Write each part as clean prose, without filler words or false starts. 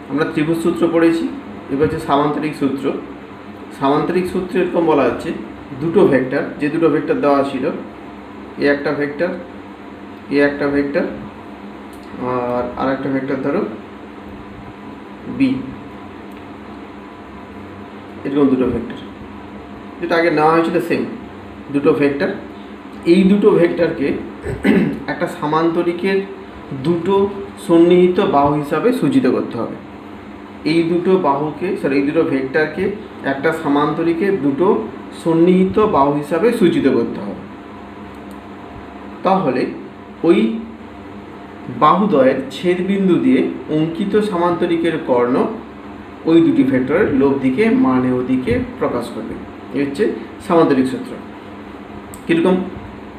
আমরা ত্রিভুজ সূত্র পড়েছি, এবার হচ্ছে সামান্তরিক সূত্র। সামান্তরিক সূত্রে এরকম বলা হচ্ছে দুটো ভেক্টর, যে দুটো ভেক্টর দেওয়া ছিল, এ একটা ভেক্টর, এ একটা ভেক্টর, আর একটা ভেক্টর ধরো বি, এরকম দুটো ভেক্টর, যেটা আগে নেওয়া হয়েছিল সেম দুটো ভেক্টর। এই দুটো ভেক্টরকে একটা সামান্তরিকের দুটো সন্নিহিত বাহু হিসাবে সূচিত করতে হবে। এই দুটো বাহুকে এই দুটো ভেক্টরকে একটা সামান্তরিকের দুটো সন্নিহিত বাহু হিসাবে সূচিত করতে হবে। তাহলে ওই বাহুদ্বয়ের ছেদবিন্দু দিয়ে অঙ্কিত সামান্তরিকের কর্ণ ওই দুটি ভেক্টরের লব্ধিকে মানে ওদিকে প্রকাশ করবে। এই হচ্ছে সামান্তরিক সূত্র। কীরকম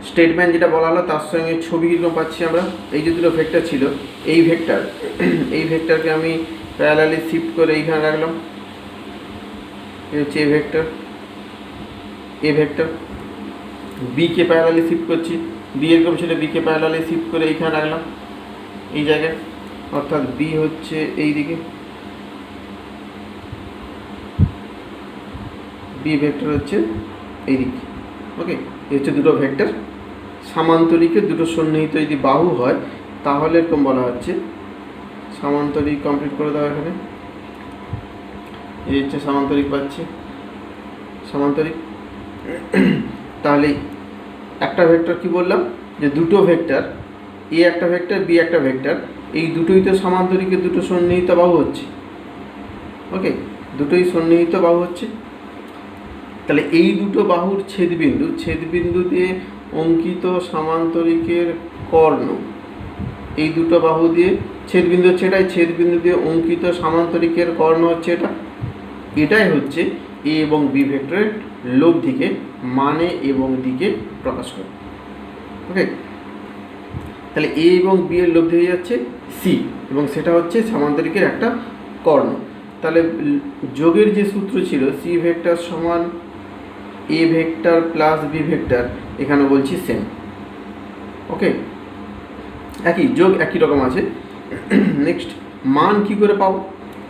স্টেটমেন্ট যেটা বলা হলো তার সঙ্গে ছবি কীরকম পাচ্ছি আমরা। এই যে দুটো ভেক্টর ছিল, এই ভেক্টরকে আমি প্যারালালি শিফট করে এইখানে রাখলাম। এই হচ্ছে এ ভেক্টর বিকে প্যারালালি শিফট করছি, বি এরকম ছিল, বিকে প্যারালালি শিফট করে এইখানে রাখলাম এই জায়গায়, অর্থাৎ বি হচ্ছে এই দিকে, বি ভেক্টর হচ্ছে এই দিকে। ওকে, এই হচ্ছে দুটো ভেক্টর। সামান্তরিকের দুটো সন্নিহিত যদি বাহু হয় তাহলে এরকম বলা হচ্ছে সামান্তরিক। কমপ্লিট করে দাও এখানে, এই হচ্ছে সামান্তরিক পাচ্ছি, সামান্তরিক। তাহলে একটা ভেক্টর কি বললাম, যে দুটো ভেক্টর, এ একটা ভেক্টর, বি একটা ভেক্টর, এই দুটোই তো সামান্তরিকের দুটো সন্নিহিত বাহু হচ্ছে। ওকে, দুটোই সন্নিহিত বাহু হচ্ছে। তাহলে এই দুটো বাহুর ছেদবিন্দু দিয়ে অঙ্কিত সামান্তরিকের কর্ণ, এই দুটো বাহু দিয়ে ছেদবিন্দু হচ্ছে এটাই, ছেদবিন্দু দিয়ে অঙ্কিত সামান্তরিকের কর্ণ হচ্ছে এটাই হচ্ছে এ এবং বি ভেক্টরের লব্ধিকে মানে এবং দিকে প্রকাশ করে। ওকে, তাহলে এ এবং বি এর লব্ধি হয়ে যাচ্ছে সি, এবং সেটা হচ্ছে সামান্তরিকের একটা কর্ণ। তাহলে যোগের যে সূত্র ছিল সি ভেক্টর সমান a vector plus B vector, এখানে বলছি সেম। ওকে, একই যোগ, একই রকম আছে। নেক্সট, মান কি করে পাবো,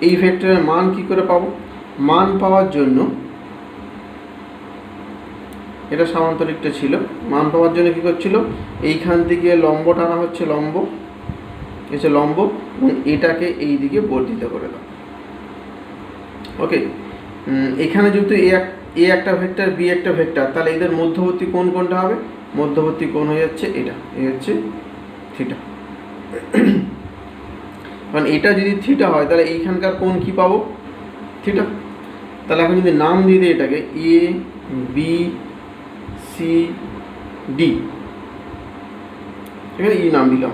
এই ভেক্টরের মান কি করে পাবো? মান পাওয়ার জন্য, এটা সামান্তরিকটা ছিল, মান পাওয়ার জন্য কী করছিল, এইখান থেকে লম্ব টানা হচ্ছে, লম্ব এসে লম্ব, এবং এটাকে এই দিকে বর্ধিত করে দাও। ওকে, এখানে যেহেতু এ একটা ভেক্টর, বি একটা ভেক্টর, তাহলে এদের মধ্যবর্তী কোণ কোনটা হবে? মধ্যবর্তী কোণ হয়ে যাচ্ছে এটা, এই হচ্ছে থিটা। কারণ এটা যদি থিটা হয় তাহলে এইখানকার কোণ কি পাবো? থিটা। তাহলে এখন যদি নাম দিয়ে দিই এটাকে এ বি সি ডি, ঠিক আছে, ই নাম দিলাম।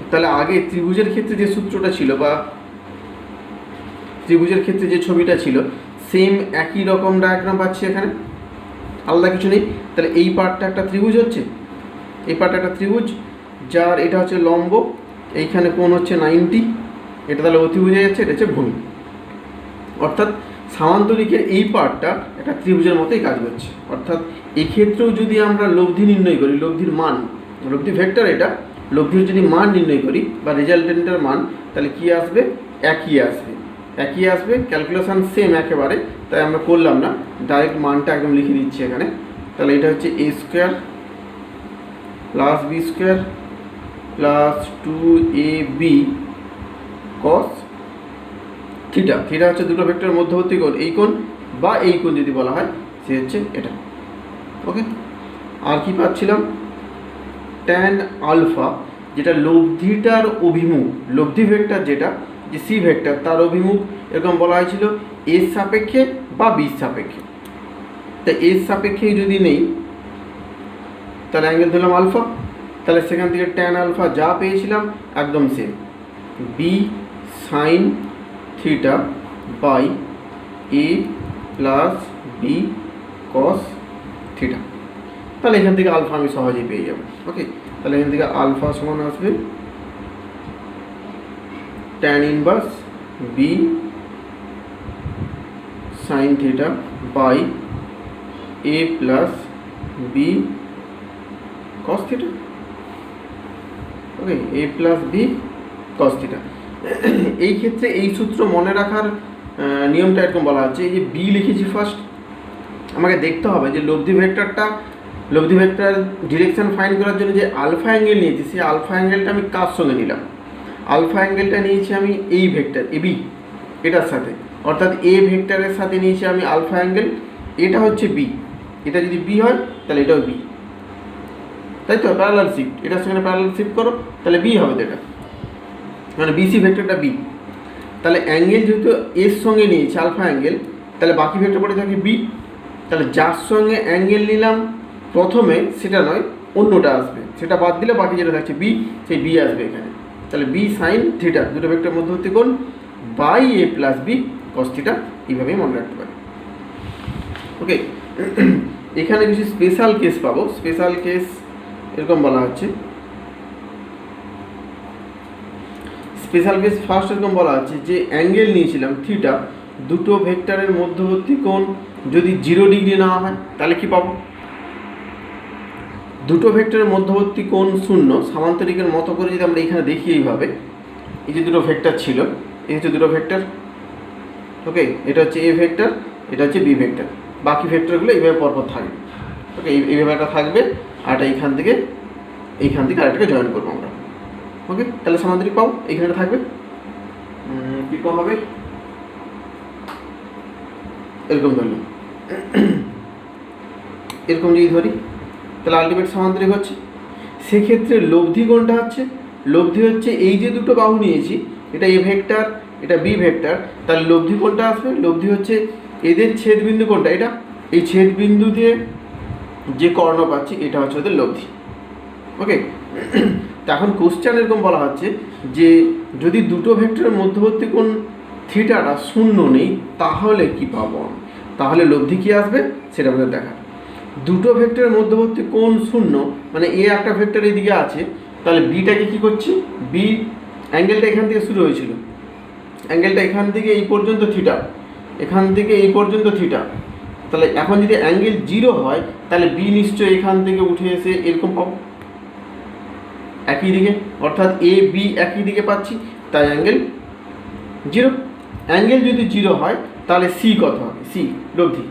তাহলে আগে ত্রিভুজের ক্ষেত্রে যে সূত্রটা ছিল বা ত্রিভুজের ক্ষেত্রে যে ছবিটা ছিল সেম একই রকম ডায়াগ্রাম পাচ্ছি এখানে, আলাদা কিছু নেই। তাহলে এই পার্টটা একটা ত্রিভুজ হচ্ছে, এই পার্টটা একটা ত্রিভুজ, যার এটা হচ্ছে লম্ব, এইখানে কোণ হচ্ছে 90, এটা তাহলে অতিভুজ হয়ে যাচ্ছে, এটা হচ্ছে ভূমি। অর্থাৎ সামান্তরিকের এই পার্টটা একটা ত্রিভুজের মতোই কাজ করছে। অর্থাৎ এক্ষেত্রেও যদি আমরা লব্ধি নির্ণয় করি, লব্ধির মান, লব্ধি ভেক্টর এটা, লব্ধির যদি মান নির্ণয় করি বা রেজাল্টেন্টের মান, তাহলে কি আসবে? একই আসবে। ক্যালকুলেশান সেম একেবারে, তাই আমরা করলাম না, ডাইরেক্ট মানটা একদম লিখে দিচ্ছি এখানে। তাহলে এটা হচ্ছে a square plus b square plus 2ab cos theta. Theta হচ্ছে দুটো ভেক্টরের মধ্যবর্তী কোণ, এই কোণ বা এই কোণ যদি বলা হয়, সে হচ্ছে এটা। ওকে, আর কি পাচ্ছিলাম? ট্যান আলফা, যেটা লব্ধিটার অভিমুখ, লব্ধি ভেক্টর যেটা, যে সি ভেক্টর, তার অভিমুখ এরকম বলা হয়েছিল এর সাপেক্ষে বা বির সাপেক্ষে। তা এর সাপেক্ষে যদি নেই তাহলে অ্যাঙ্গেল ধরলাম আলফা, তাহলে সেখান থেকে ট্যান আলফা যা পেয়েছিলাম একদম same, b sine theta by a plus b cos theta. তাহলে এখান থেকে আলফা আমি সহজেই পেয়ে যাব। ওকে, তাহলে এখান থেকে আলফা সমান আসবে tan inverse b sine theta by a plus b cos theta. Okay, a plus b cos theta. এই ক্ষেত্রে এই সূত্র মনে রাখার নিয়মটা এরকম বলা হচ্ছে, এই যে বি লিখেছি ফার্স্ট, আমাকে দেখতে হবে যে লব্ধি ভেক্টর ডিরেকশন ফাইন্ড করার জন্য যে আলফা অ্যাঙ্গেল নিয়েছি, সেই আলফা অ্যাঙ্গেলটা আমি কার সঙ্গে নিলাম? আলফা অ্যাঙ্গেলটা নিয়েছি আমি এই ভেক্টর এ বি, এটার সাথে, অর্থাৎ এ ভেক্টরের সাথে নিয়েছি আমি আলফা অ্যাঙ্গেল, এটা হচ্ছে বি, এটা যদি বি হয় তাহলে এটাও বি, তাই তো? প্যারালাল শিফট, এটার সঙ্গে প্যারালাল শিফট করো তাহলে বি হবে তো, এটা মানে বিসি ভেক্টরটা বি। তাহলে অ্যাঙ্গেল যেহেতু এর সঙ্গে নিয়েছি আলফা অ্যাঙ্গেল, তাহলে বাকি ভেক্টর পড়ে থাকে বি। তাহলে যার সঙ্গে অ্যাঙ্গেল নিলাম প্রথমে সেটা নয়, অন্যটা আসবে, সেটা বাদ দিলে বাকি যেটা থাকছে বি, সেই বি আসবে এখানে। তাহলে বি সাইন থিটা, দুটো ভেক্টর মধ্যবর্তী কোণ by a plus b cos theta, এইভাবেই মনে রাখতে পারি। ওকে, এখানে কিছু স্পেশাল কেস পাবো। স্পেশাল কেস এরকম বলা হচ্ছে, স্পেশাল কেস ফার্স্ট এরকম বলা হচ্ছে যে অ্যাঙ্গেল নিয়েছিলাম থিটা, দুটো ভেক্টরের মধ্যবর্তী কোণ যদি 0 ডিগ্রি না হয় তাহলে কি পাবো? দুটো ভেক্টরের মধ্যবর্তী কোণ 0, সামান্তরিকের মতো করে যদি আমরা এখানে দেখি এইভাবে, এই যে দুটো ভেক্টর ছিল, এই হচ্ছে দুটো ভেক্টর, ওকে, এটা হচ্ছে এ ভেক্টর, এটা হচ্ছে বি ভেক্টর, বাকি ভেক্টরগুলো এইভাবে পরপর থাকবে, ওকে, এইভাবে একটা থাকবে, আর এইখান থেকে আরেকটাকে জয়েন করবো আমরা, ওকে, তাহলে সামান্তরিক পাবো, এইখানে থাকবে, কীরকম হবে, এরকম ধরলাম, এরকম যদি ধরি তাহলে আলটিমেট সামান্তরিক হচ্ছে। সেক্ষেত্রে লব্ধি কোণটা হচ্ছে এই যে দুটো বাহু নিয়েছি, এটা এ ভেক্টর, এটা বি ভেক্টর, তাহলে লব্ধি কোণটা আসবে, লব্ধি হচ্ছে এদের ছেদবিন্দু কোণটা, এটা এই ছেদবিন্দু দিয়ে যে কর্ণ পাচ্ছি এটা হচ্ছে ওদের লব্ধি, ওকে। এখন কোশ্চেন এরকম বলা হচ্ছে যে যদি দুটো ভেক্টরের মধ্যবর্তী কোণ থিটাটা 0 নেই তাহলে কি পাবো? তাহলে লব্ধি কি আসবে সেটা আমাদের দেখা। দুটো ভেক্টরের মধ্যবর্তী কোণ 0 মানে এ একটা ভেক্টর এদিকে আছে, তাহলে বিটাকে কি করছি, বি অ্যাঙ্গেলটা এখান থেকে শুরু হয়েছিল, অ্যাঙ্গেলটা এখান থেকে এই পর্যন্ত থিটা, এখান থেকে এই পর্যন্ত থিটা, তাহলে এখন যদি অ্যাঙ্গেল 0 হয় তাহলে বি নিশ্চয়ই এখান থেকে উঠে এসে এরকম পাবো একই দিকে, অর্থাৎ এ বি একই দিকে পাচ্ছি, তাই অ্যাঙ্গেল 0। অ্যাঙ্গেল যদি 0 হয় তাহলে সি কত হবে? সি লব্ধি,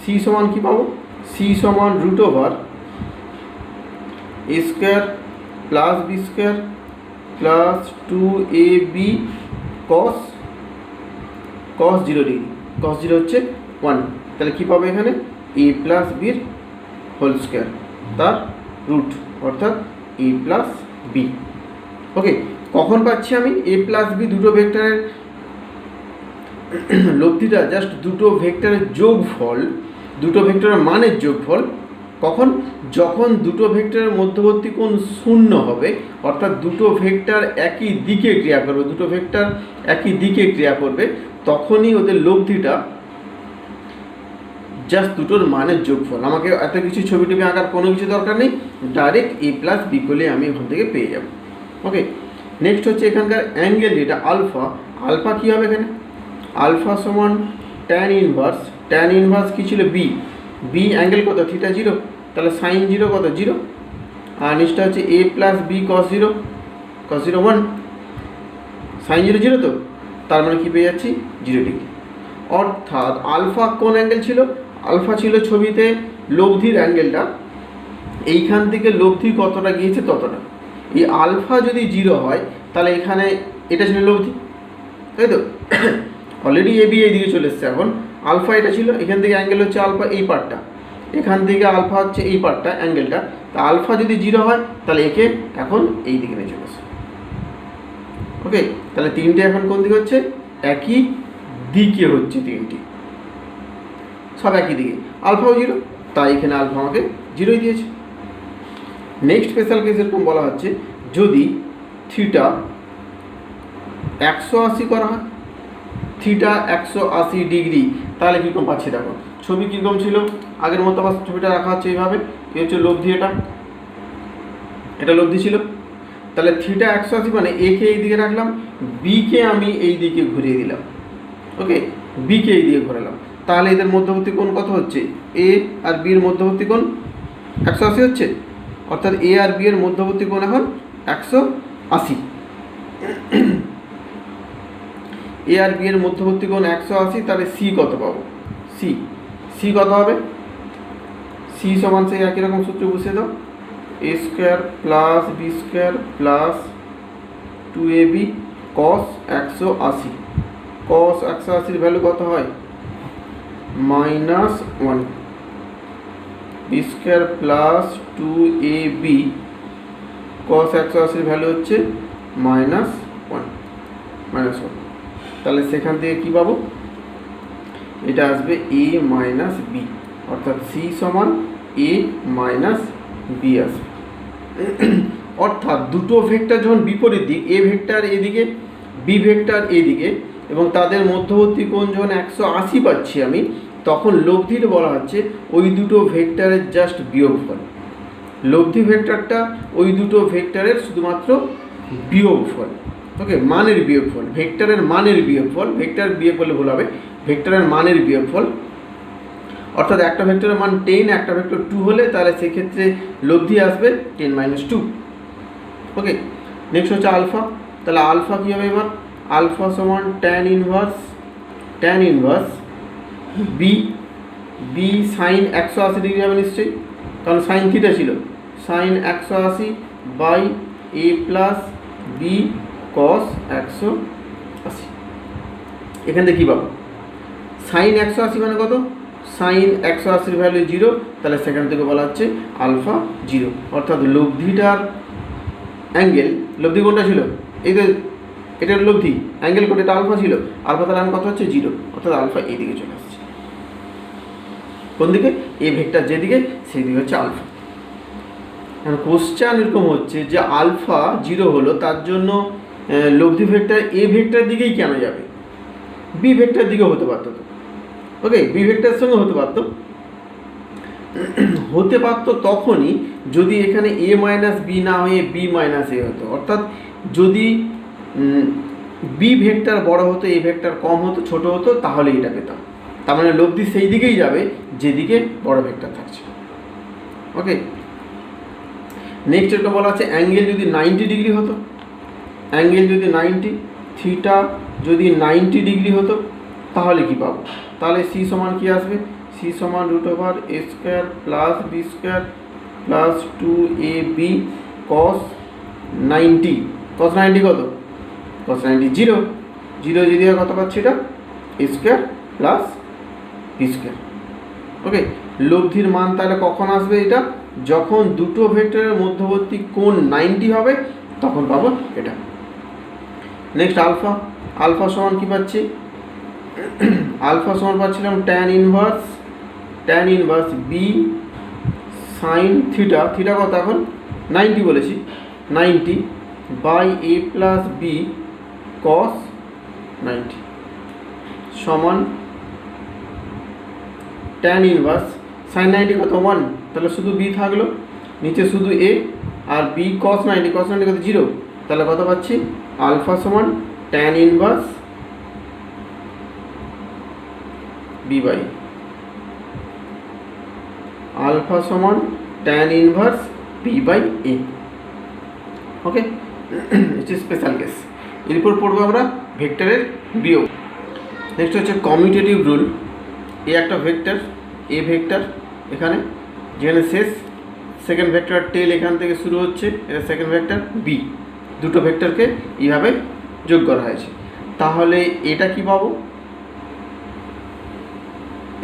সি সমান কি পাবো? সি সমান √a² plus b square plus 2ab cos 0 degree, cos 0 হচ্ছে 1, তাহলে কী পাবো এখানে? a প্লাস বির হোল স্কোয়ার, তার রুট, অর্থাৎ a প্লাস বি। ওকে, কখন পাচ্ছি আমি a প্লাস বি? দুটো ভেক্টরের লব্ধিটা জাস্ট দুটো ভেক্টরের যোগফল, দুটো ভেক্টরের মানের যোগফল। কখন? যখন দুটো ভেক্টরের মধ্যবর্তী কোণ 0 হবে, অর্থাৎ দুটো ভেক্টর একই দিকে ক্রিয়া করবে, তখনই ওদের লব্ধিটা জাস্ট দুটোর মানের যোগফল। আমাকে এত কিছু ছবি টবি আঁকার কোনো কিছু দরকার নেই, ডাইরেক্ট a প্লাস বি করলে আমি ওখান থেকে পেয়ে যাব। ওকে, নেক্সট হচ্ছে এখানকার অ্যাঙ্গেল যেটা আলফা কী হবে এখানে? আলফা সমান ট্যান ইনভার্স কী ছিল? বি অ্যাঙ্গেল কত? থিটা 0, তাহলে সাইন 0 কত? 0, আর নিচটা হচ্ছে a plus b cos 0 1, sine 0 0, তো তার মানে কী পেয়ে যাচ্ছি? 0 ডিগ্রি। অর্থাৎ আলফা কোন অ্যাঙ্গেল ছিল? আলফা ছিল ছবিতে লব্ধির অ্যাঙ্গেলটা, এইখান থেকে লব্ধি কতটা গিয়েছে ততটা। এই আলফা যদি 0 হয় তাহলে এখানে এটা ছিল লব্ধি, তাই তো? অলরেডি এ বি এইদিকে চলে এসছে, এখন আলফা এটা ছিল, এখান থেকে অ্যাঙ্গেল হচ্ছে আলফা এই পার্টটা, এখান থেকে আলফা হচ্ছে এই পার্টটা অ্যাঙ্গেলটা, তা আলফা যদি 0 হয় তাহলে একে এখন এই দিকে নিয়ে চলে আসে। ওকে, তাহলে তিনটে এখন কোন দিকে হচ্ছে? একই দিকে হচ্ছে, তিনটি সব একই দিকে, আলফাও 0, তাই এখানে আলফা আমাকে 0ই দিয়েছে। নেক্সট স্পেশাল কেস এরকম বলা হচ্ছে যদি থিটা 180 করা হয়, থিটা 180 ডিগ্রি, তাহলে কীরকম পাচ্ছি দেখো। ছবি কীরকম ছিল? আগের মতো আবার ছবিটা রাখা হচ্ছে এইভাবে, এই হচ্ছে লব্ধি, এটা লব্ধি ছিল। তাহলে থিটা 180 মানে একে এই দিকে রাখলাম, বিকে আমি এই দিকে ঘুরিয়ে দিলাম, ওকে, বিকে এই দিকে ঘোরালাম, তাহলে এদের মধ্যবর্তী কোণ কত হচ্ছে? এ আর বির মধ্যবর্তী কোণ 180 হচ্ছে, অর্থাৎ এ আর বি এর মধ্যবর্তী কোণ এখন 180। এ আর বি এর মধ্যবর্তী কোণ 180, তাহলে সি কত পাবো? সি কত হবে? সি সমান সেই একই রকম সূত্র বসিয়ে দাও, a square plus b square plus 2ab cos 180। cos 180 value কত হয়? -1। B square plus 2ab cos 180 value হচ্ছে -1। তাহলে সেখান থেকে কি পাবো? এটা আসবে a মাইনাস বি, অর্থাৎ সি সমান a মাইনাস বি আসবে। অর্থাৎ দুটো ভেক্টর যখন বিপরীত দিক, এ ভেক্টর এদিকে, বি ভেক্টর এদিকে, এবং তাদের মধ্যবর্তী কোণ যখন 180 পাচ্ছি আমি, তখন লব্ধির বলা হচ্ছে ওই দুটো ভেক্টরের জাস্ট বিয়োগফল। লব্ধি ভেক্টরটা ওই দুটো ভেক্টরের শুধুমাত্র বিয়োগফল। ওকে, মানের বিয়োগফল, ভেক্টরের মানের বিয়োগফল। ভেক্টর বিয়োগ বলে ভুল হবে, ভেক্টরের মানের বিয়োগফল। অর্থাৎ একটা ভেক্টরের মান 10, একটা ভেক্টর 2 হলে তাহলে সেক্ষেত্রে লব্ধি আসবে 10 - 2। ওকে, নেক্সট হচ্ছে আলফা। তাহলে আলফা কী হবে এবার? আলফা সমান tan inverse b sine 180 degree হবে নিশ্চয়ই, কারণ সাইন থিটা ছিল। Sine 180 by a plus b cos 180। এখান থেকে কী পাবো? সাইন 180 মানে কত? সাইন 180 ভ্যালু 0, তাহলে সেখান থেকে বলা হচ্ছে আলফা 0। অর্থাৎ লব্ধিটার অ্যাঙ্গেল, লব্ধি কোনটা ছিল? এই তো এটার লব্ধি, অ্যাঙ্গেল কোনটা? এটা আলফা ছিল। আলফা তাহলে কত হচ্ছে? 0, অর্থাৎ আলফা এই দিকে চলে আসছে। কোন দিকে? এ ভেক্টর যেদিকে সেই দিকে হচ্ছে আলফা। এখন কোশ্চেন এরকম হচ্ছে যে আলফা 0 হলো, তার জন্য লব্ধি ভেক্টর এ ভেক্টর দিকেই কেন যাবে? বি ভেক্টর দিকেও হতে পারতো তো। ওকে, বি ভেক্টরের সঙ্গে হতে পারতো তখনই যদি এখানে এ মাইনাস বি না হয়ে বি মাইনাস এ হতো। অর্থাৎ যদি বি ভেক্টর বড় হতো, এ ভেক্টর কম হতো, ছোট হতো, তাহলে এটা পেতাম। তার মানে লব্ধি সেই দিকেই যাবে যেদিকে বড় ভেক্টর থাকছে। ওকে, নেক্সট এটা বলা আছে অ্যাঙ্গেল যদি 90 ডিগ্রি হতো, অ্যাঙ্গেল যদি 90, থিটা যদি 90 ডিগ্রি হতো, তাহলে কি পাবো? তাহলে সি সমান কি আসবে? সি সমান √a square plus b square plus 2ab cos 90। cos 90 কত? cos 90 0 যদি কত পাচ্ছি? এটা a square plus b square. Okay, লব্ধির মান তাহলে কখন আসবে? এটা যখন দুটো ভেক্টরের মধ্যবর্তী কোণ 90 হবে, তখন পাবো এটা। নেক্সট আলফা সমান কি পাচ্ছি? আলফা সমান পাচ্ছিলাম tan inverse b sine theta কত এখন? 90 বলেছি, 90 by a plus b cos 90 সমান tan ইনভার্স সাইন 90 কত? 1, তাহলে শুধু বি থাকলো, নিচে শুধু এ, আর বি কস 90 কত? 0, তাহলে কত পাচ্ছি? আলফা সমান tan inverse b by alpha সমান tan inverse b by a. Okay, এটা স্পেশাল কেস। এরপর পড়বো আমরা ভেক্টরের বিয়োগ। নেক্সট হচ্ছে কমিউটেটিভ রুল। এ একটা ভেক্টর, এ ভেক্টর এখানে, যেখানে শেষ, সেকেন্ড ভেক্টর টেল এখান থেকে শুরু হচ্ছে, এটা সেকেন্ড ভেক্টর বি। দুটো ভেক্টরকে এইভাবে যোগ করা হয়েছে। তাহলে এটা কি পাবো?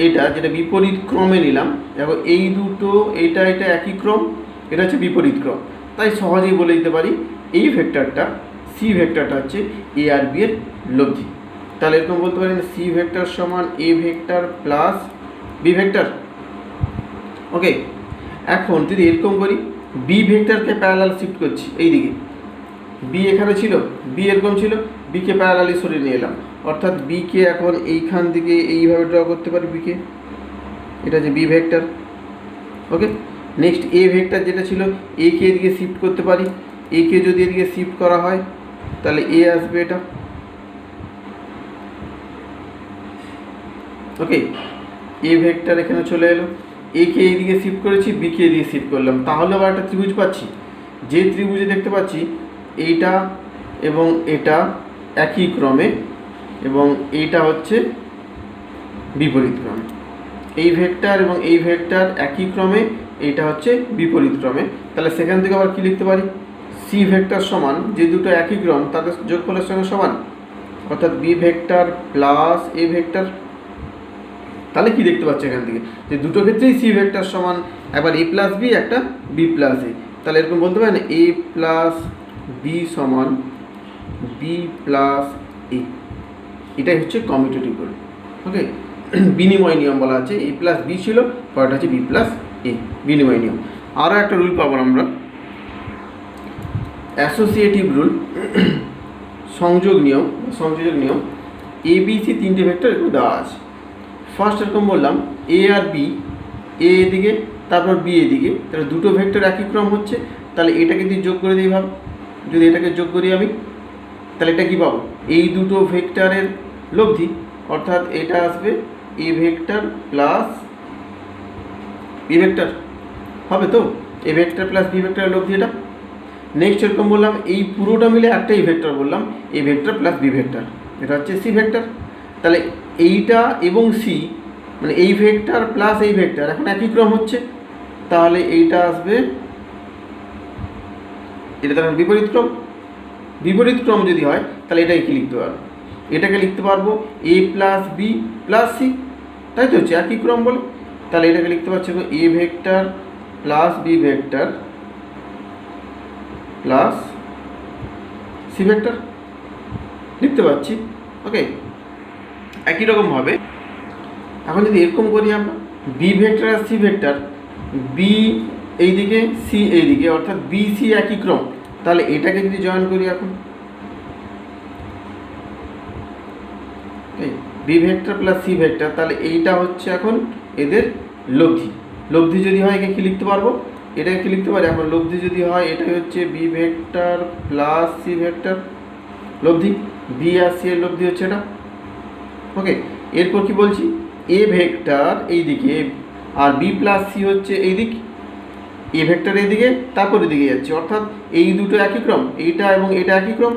এটা যেটা বিপরীত ক্রমে নিলাম, দেখো এই দুটো, এটা একই ক্রম, এটা হচ্ছে বিপরীত ক্রম, তাই সহজেই বলে দিতে পারি এই ভেক্টরটা, সি ভেক্টরটা হচ্ছে এ আর বি এর লব্ধি। তাহলে এরকম বলতে পারেন সি ভেক্টর সমান a vector plus B vector. Okay, এখন যদি এরকম করি, বি ভেক্টরকে প্যারালাল শিফট করছি এই দিকে, বি এখানে ছিল, বি এরকম ছিল, বিকে প্যারালালি সরিয়ে নিয়ে এলাম, অর্থাৎ বিকে এখন এইখান থেকে এইভাবে ড্র করতে পারি বিকে, এটা যে b vector. Okay, next a vector যেটা ছিল, এ কে এদিকে শিফট করতে পারি, এ কে যদি এদিকে শিফট করা হয় তাহলে এ আসবে এটা। ওকে, এ ভেক্টর এখানে চলে এলো, এ কে এইদিকে শিফট করেছি, বি কে এদিকে শিফট করলাম, তাহলে আবার একটা ত্রিভুজ পাচ্ছি। যে ত্রিভুজে দেখতে পাচ্ছি এইটা এবং এটা একই ক্রমে এবং এইটা হচ্ছে বিপরীত ক্রমে। এই ভেক্টর এবং এই ভেক্টর একই ক্রমে, এইটা হচ্ছে বিপরীত ক্রমে। তাহলে সেখান থেকে আবার কী লিখতে পারি, সি ভেক্টর সমান, যে দুটো একই ক্রম তাদের যোগফলের সঙ্গে সমান, অর্থাৎ b vector plus a vector. তাহলে কি দেখতে পাচ্ছি এখান থেকে, যে দুটো ক্ষেত্রেই সি ভেক্টর সমান, একবার এ প্লাস বি, একটা বি প্লাস এ। তাহলে এরকম বলতে পারেন এ প্লাস বি সমান বি প্লাস এ। এটাই হচ্ছে কমিউটেটিভ রুল। ওকে, বিনিময় নিয়ম বলা আছে। এ প্লাস বি ছিল, পরেরটা হচ্ছে বি প্লাস এ, বিনিময় নিয়ম। আরও একটা রুল পাবো আমরা, অ্যাসোসিয়েটিভ রুল, সংযোগ নিয়ম। সংযোজক নিয়ম, এ বি সি তিনটে ভেক্টর এরকম দেওয়া আছে। ফার্স্ট এরকম বললাম এ আর বি, এ এদিকে তারপর বি এদিকে, তাহলে দুটো ভেক্টর একই ক্রম হচ্ছে। তাহলে এটাকে দিয়ে যোগ করে দিই ভাব, যদি এটাকে যোগ করি আমি, তাহলে এটা কী পাবো, এই দুটো ভেক্টরের লব্ধি, অর্থাৎ এটা আসবে a vector plus B vector, হবে তো, এ ভেক্টর প্লাস বি ভেক্টরের লব্ধি এটা। নেক্সট এরকম বললাম এই পুরোটা মিলে একটাই ভেক্টর বললাম, a vector plus B vector, এটা হচ্ছে সি ভেক্টর। তাহলে এইটা এবং সি মানে এই ভেক্টর প্লাস এই ভেক্টর এখন একই ক্রম হচ্ছে, তাহলে এইটা আসবে, এটা তখন বিপরীত ক্রম। বিপরীত ক্রম যদি হয় তাহলে এটাকে কি লিখতে পারবো, এটাকে লিখতে পারবো এ প্লাস বি প্লাস সি, তাই তো হচ্ছে একই ক্রম বলে। তাহলে এটাকে লিখতে পারছি a vector plus B vector plus C vector লিখতে পারছি। ওকে, একই রকমভাবে এখন যদি এরকম করি আমরা, বি ভেক্টর আর সি ভেক্টর, বি এইদিকে সি এইদিকে, অর্থাৎ বি সি একই ক্রম, তাহলে এটাকে যদি জয়েন করি এখন, b vector plus C vector, তাহলে এইটা হচ্ছে এখন এদের লব্ধি। লব্ধি যদি হয় একে কী লিখতে পারবো, এটাকে কী লিখতে পারি এখন, লব্ধি যদি হয় এটাই হচ্ছে b vector plus C vector লব্ধি, বি আর সি এর লব্ধি হচ্ছে এটা। ওকে, এরপর কি বলছি, এ ভেক্টর এইদিকে আর বি প্লাস সি হচ্ছে এই দিক, এ ভেক্টর এইদিকে তারপর এদিকে যাচ্ছে, অর্থাৎ এই দুটো একই ক্রম, এইটা এবং এটা একই ক্রম।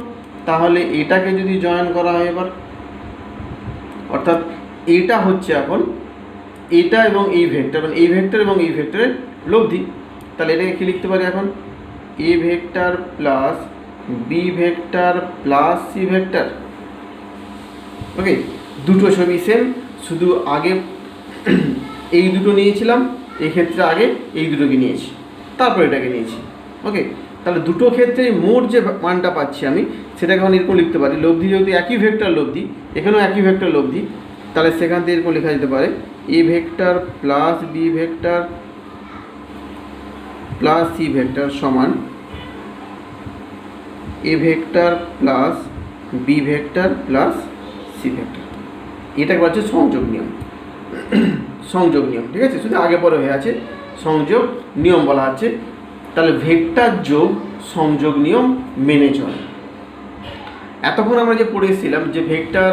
তাহলে এটাকে যদি জয়েন করা হয় এবার, অর্থাৎ এটা হচ্ছে এখন এটা এবং এই ভেক্টর, মানে এই ভেক্টর এবং এই ভেক্টরের লব্ধি। তাহলে এটাকে কী লিখতে পারি এখন, a vector plus B vector plus C vector. Okay, দুটো ছবি সেম, শুধু আগে এই দুটো নিয়েছিলাম, এক্ষেত্রে আগে এই দুটোকে নিয়েছি, তারপর এটাকে নিয়েছি। ওকে, তাহলে দুটো ক্ষেত্রে মোট যে মানটা পাচ্ছি আমি, সেটাকে এখন এরকম লিখতে পারি, লব্ধি যেহেতু একই ভেক্টর লব্ধি, এখানেও একই ভেক্টর লব্ধি, তাহলে সেখান থেকে এরকম লেখা যেতে পারে a vector plus B vector plus C vector সমান a vector plus B vector plus C vector. এটাকে বলছে সংযোগ নিয়ম। সংযোগ নিয়ম, ঠিক আছে, শুধু আগে পরে হয়ে আছে, সংযোগ নিয়ম বলা আছে। তাহলে ভেক্টর যোগ সংযোগ নিয়ম মেনে চলে। এতক্ষণ আমরা যে পড়ে এসেছিলাম যে ভেক্টর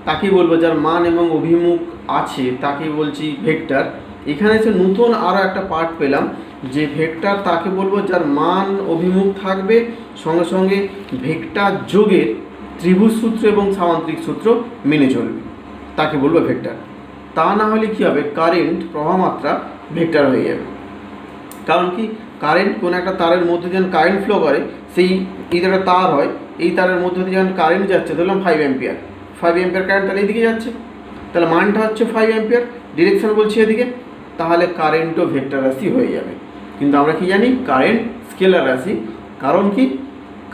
তাকে বলবো যার মান এবং অভিমুখ আছে, তাকে বলছি ভেক্টর। এখানে এসে নতুন আরও একটা পার্ট পেলাম, যে ভেক্টর তাকে বলবো যার মান অভিমুখ থাকবে, সঙ্গে সঙ্গে ভেক্টর যোগের ত্রিভুজ সূত্র এবং সামান্তরিক সূত্র মেনে চলবে, তাকে বলবো ভেক্টর। তা না হলে কী হবে, কারেন্ট প্রবাহমাত্রা ভেক্টর হয়ে যাবে। কারণ কি, কারেন্ট কোনো একটা তারের মধ্যে যখন কারেন্ট ফ্লো করে, সেই এই একটা তার হয়, এই তারের মধ্যে দিয়ে যখন কারেন্ট যাচ্ছে, ধরলাম 5 অ্যাম্পিয়ার, 5 অ্যাম্পিয়ার কারেন্ট, তাহলে এইদিকে যাচ্ছে, তাহলে মানটা হচ্ছে 5 অ্যাম্পিয়ার, ডিরেকশন বলছি এদিকে, তাহলে কারেন্টও ভেক্টর রাশি হয়ে যাবে। কিন্তু আমরা কি জানি, কারেন্ট স্কেলার রাশি। কারণ কি,